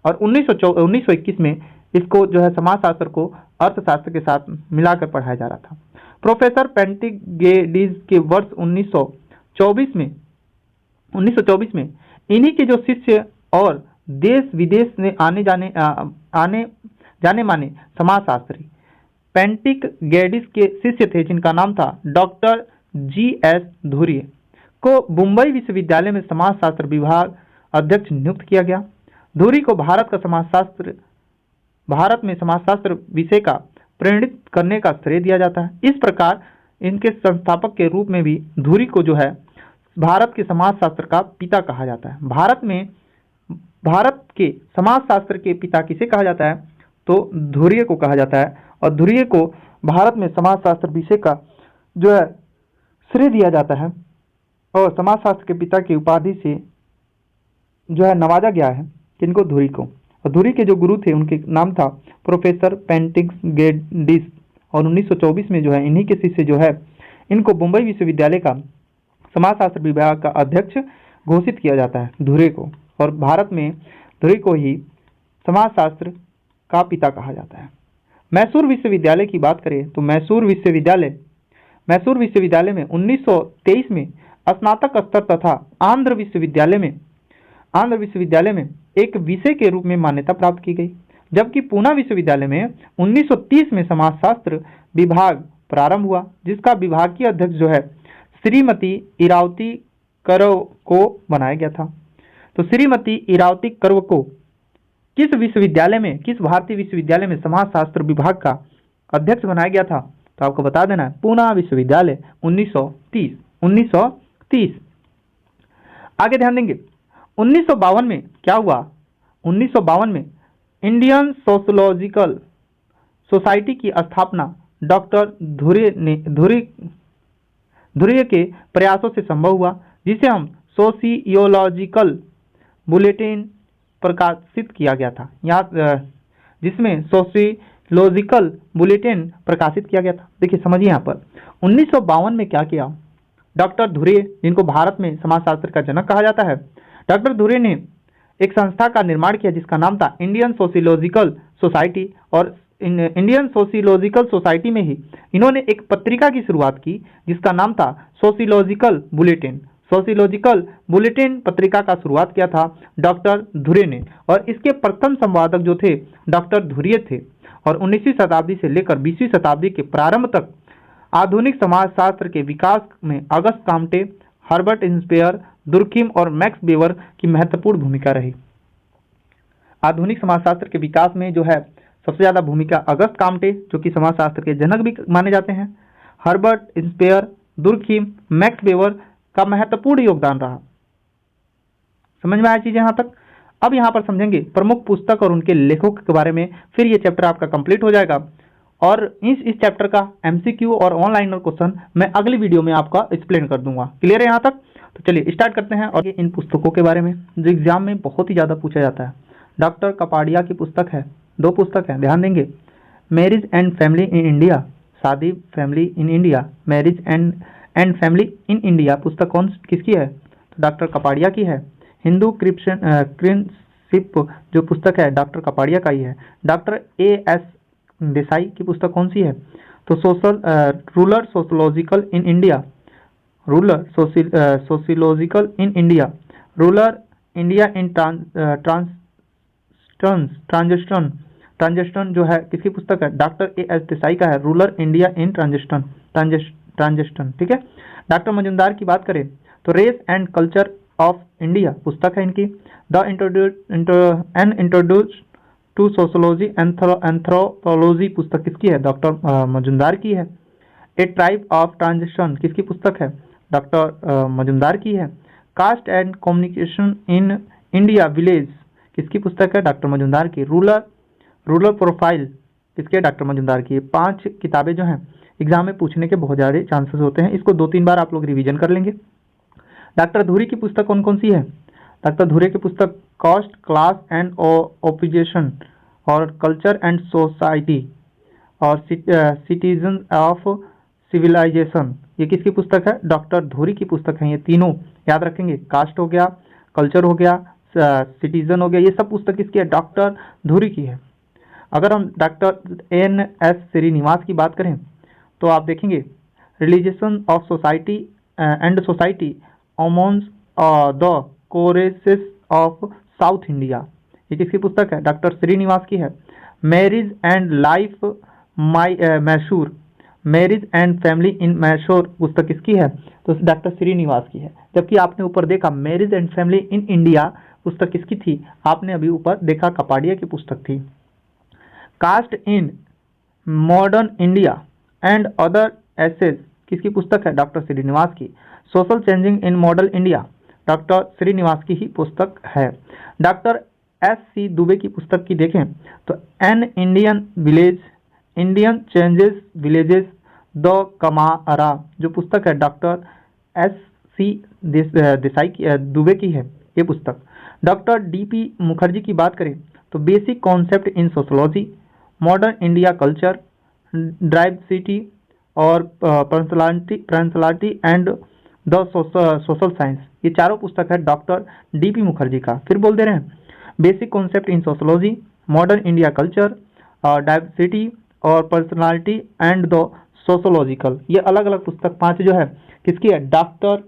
और 1921 में इसको जो है समाजशास्त्र को अर्थशास्त्र के साथ मिलाकर पढ़ाया जा रहा था। प्रोफेसर पेंटिंगेडिस के वर्ष 1924 में इन्हीं के जो शिष्य और देश विदेश में आने जाने माने समाजशास्त्री पेंटिंगेडिस के शिष्य थे, जिनका नाम था डॉक्टर G.S. धुरी को मुंबई विश्वविद्यालय में समाजशास्त्र विभाग अध्यक्ष नियुक्त किया गया। धुरी को भारत में समाजशास्त्र विषय का प्रेरित करने का श्रेय दिया जाता है। इस प्रकार इनके संस्थापक के रूप में भी धुरी को जो है भारत के समाजशास्त्र का पिता कहा जाता है। भारत के समाजशास्त्र के पिता किसे कहा जाता है? तो धुरी को कहा जाता है। और धुरी को भारत में समाजशास्त्र विषय का जो है श्रेय दिया जाता है और समाजशास्त्र के पिता की उपाधि से जो है नवाजा गया है। किनको? धुरी को। और धुरी के जो गुरु थे उनके नाम था प्रोफेसर पेंटिंगेडिस। और 1924 में जो है इन्हीं के शिष्य जो है इनको मुंबई विश्वविद्यालय का समाजशास्त्र विभाग का अध्यक्ष घोषित किया जाता है? धुरे को। और भारत में धुरे को ही समाजशास्त्र का पिता कहा जाता है। मैसूर विश्वविद्यालय की बात करें तो मैसूर विश्वविद्यालय में 1923 में स्नातक स्तर तथा आंध्र विश्वविद्यालय में एक विषय के रूप में मान्यता प्राप्त की गई, जबकि पूना विश्वविद्यालय में 1930 में समाजशास्त्र विभाग प्रारंभ हुआ, जिसका विभागीय अध्यक्ष जो है श्रीमती इरावती करव को बनाया गया था। तो श्रीमती इरावती करव को किस भारतीय विश्वविद्यालय में समाजशास्त्र विभाग का अध्यक्ष बनाया गया था? तो आपको बता देना है पूना विश्वविद्यालय 1930। आगे ध्यान देंगे 1952 में क्या हुआ? 1952 में इंडियन सोशियोलॉजिकल सोसाइटी की स्थापना डॉक्टर धुरे के प्रयासों से संभव हुआ, जिसे हम सोशियोलॉजिकल बुलेटिन प्रकाशित किया गया था। जिसमें सोशियोलॉजिकल बुलेटिन प्रकाशित किया गया था। देखिए समझिए यहाँ पर 1952 में क्या किया डॉक्टर धुरे, जिनको भारत में समाजशास्त्र का जनक कहा जाता है, डॉक्टर धुरे ने एक संस्था का निर्माण किया जिसका नाम था इंडियन सोशियोलॉजिकल सोसाइटी। और इंडियन सोशियोलॉजिकल सोसाइटी में ही इन्होंने एक पत्रिका की शुरुआत की जिसका नाम था सोशियोलॉजिकल बुलेटिन पत्रिका का शुरुआत किया था डॉक्टर धुरे ने। और इसके प्रथम संपादक जो थे डॉक्टर धुरे थे। और 19वीं शताब्दी से लेकर 20वीं शताब्दी के प्रारंभ तक आधुनिक समाजशास्त्र के विकास में Auguste Comte, Herbert Spencer, Durkheim और मैक्स वेबर की महत्वपूर्ण भूमिका रही। आधुनिक समाजशास्त्र के विकास में जो है सबसे ज़्यादा भूमिका अगस्त काम्टे, जो कि समाजशास्त्र के जनक भी माने जाते हैं, Herbert Spencer, Durkheim, Max Weber का महत्वपूर्ण योगदान रहा। समझ में आया चीज़ यहाँ तक? अब यहाँ पर समझेंगे प्रमुख पुस्तक और उनके लेखकों के बारे में, फिर ये चैप्टर आपका कंप्लीट हो जाएगा। और इस चैप्टर का एमसीक्यू और ऑनलाइनर क्वेश्चन मैं अगली वीडियो में आपका एक्सप्लेन कर दूंगा। क्लियर है यहाँ तक? तो चलिए स्टार्ट करते हैं। और इन पुस्तकों के बारे में जो एग्जाम में बहुत ही ज़्यादा पूछा जाता है, डॉक्टर कपाड़िया की पुस्तक है, 2 पुस्तक है, ध्यान देंगे। Marriage and family in India, शादी family in India, marriage and family in India पुस्तक किसकी है? तो डॉक्टर कपाड़िया की है। हिंदू क्रिश्चियनशिप जो पुस्तक है डॉक्टर कपाड़िया का ही है। Doctor A.S. देसाई की पुस्तक कौन सी है? तो rural sociological in India, sociological in India, rural India in transition जो है किसकी पुस्तक है? Doctor A.S. देसाई का है, रूरल इंडिया इन ट्रांजिशन। ठीक है। डॉक्टर मजुमदार की बात करें तो race and culture of India पुस्तक है इनकी। The introduce to sociology anthropology पुस्तक किसकी है? डॉक्टर मजुमदार की है। ए ट्राइब ऑफ ट्रांजिशन किसकी पुस्तक है? डॉक्टर मजुमदार की है। Caste and communication in India village किसकी पुस्तक है? डॉक्टर मजुमदार की। रूरल प्रोफाइल किसके? डॉक्टर मजुमदार की। 5 किताबें जो हैं एग्जाम में पूछने के बहुत ज़्यादा चांसेस होते हैं, इसको 2-3 बार आप लोग रिवीजन कर लेंगे। डॉक्टर धुरे की पुस्तक कौन कौन सी है? डॉक्टर धुरे की पुस्तक कास्ट, क्लास एंड ओपोजिशन और कल्चर एंड सोसाइटी और सिटीजन ऑफ सिविलाइजेशन, ये किसकी पुस्तक है? डॉक्टर धुरे की पुस्तक है। ये तीनों याद रखेंगे, कास्ट हो गया, कल्चर हो गया, सिटीजन हो गया, ये सब पुस्तक किसकी है? डॉक्टर धुरे की है। अगर हम डॉक्टर N.S. श्रीनिवास की बात करें तो आप देखेंगे religion of society and society among the Coorgs of South India, ये किसकी पुस्तक है? डॉक्टर श्रीनिवास की है। Marriage and life Mysore, marriage and family in Mysore पुस्तक किसकी है? तो डॉक्टर श्रीनिवास की है। जबकि आपने ऊपर देखा marriage and family in India पुस्तक किसकी थी? आपने अभी ऊपर देखा कपाड़िया की पुस्तक थी। Caste in modern India and other essays किसकी पुस्तक है? डॉक्टर श्रीनिवास की। Social changing in modern India doctor Srinivas की ही पुस्तक है। Doctor S.C. दुबे की पुस्तक की देखें तो an Indian village, Indian changes villages the कमारा जो पुस्तक है डॉक्टर S.C. देसाई की दुबे की है ये पुस्तक। Doctor D.P. मुखर्जी की बात करें तो basic concept in sociology, modern India culture, drive city और personality and the social science, ये चारों पुस्तक है डॉक्टर DP मुखर्जी का। फिर बोल दे रहे हैं basic concept in sociology, modern India culture, diversity और पर्सनालिटी एंड द सोशोलॉजिकल। ये अलग अलग पुस्तक 5 जो है किसकी है, डॉक्टर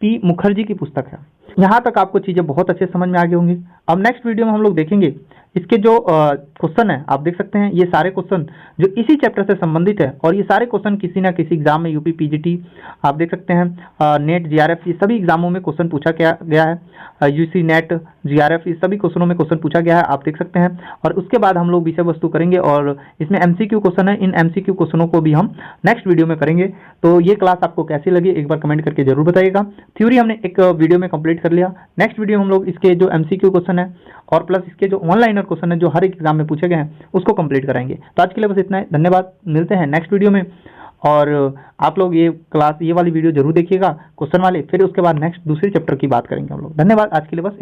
P मुखर्जी की पुस्तक है। यहाँ तक आपको चीज़ें बहुत अच्छे समझ में आ गई होंगी। अब नेक्स्ट वीडियो में हम लोग देखेंगे इसके जो क्वेश्चन है, आप देख सकते हैं ये सारे क्वेश्चन जो इसी चैप्टर से संबंधित है, और ये सारे क्वेश्चन किसी ना किसी एग्जाम में यूपी PGT आप देख सकते हैं, नेट GRF, ये सभी एग्जामों में क्वेश्चन पूछा गया है, UC नेट GRF, ये सभी क्वेश्चनों में क्वेश्चन पूछा गया है, आप देख सकते हैं। और उसके बाद हम लोग विषय वस्तु करेंगे और इसमें MCQ क्वेश्चन है, इन MCQ क्वेश्चनों को भी हम नेक्स्ट वीडियो में करेंगे। तो ये क्लास आपको कैसी लगी एक बार कमेंट करके जरूर बताइएगा। थ्योरी हमने एक वीडियो में कंप्लीट कर लिया, नेक्स्ट वीडियो में हम लोग इसके जो MCQ क्वेश्चन है और प्लस इसके जो ऑनलाइनर क्वेश्चन है जो हर एक एग्जाम में पूछे गए हैं उसको कंप्लीट कराएंगे। तो आज के लिए बस इतना है, धन्यवाद, मिलते हैं नेक्स्ट वीडियो में। और आप लोग ये क्लास, ये वाली वीडियो जरूर देखिएगा क्वेश्चन वाले, फिर उसके बाद नेक्स्ट दूसरे चैप्टर की बात करेंगे हम लोग। धन्यवाद, आज के लिए बस।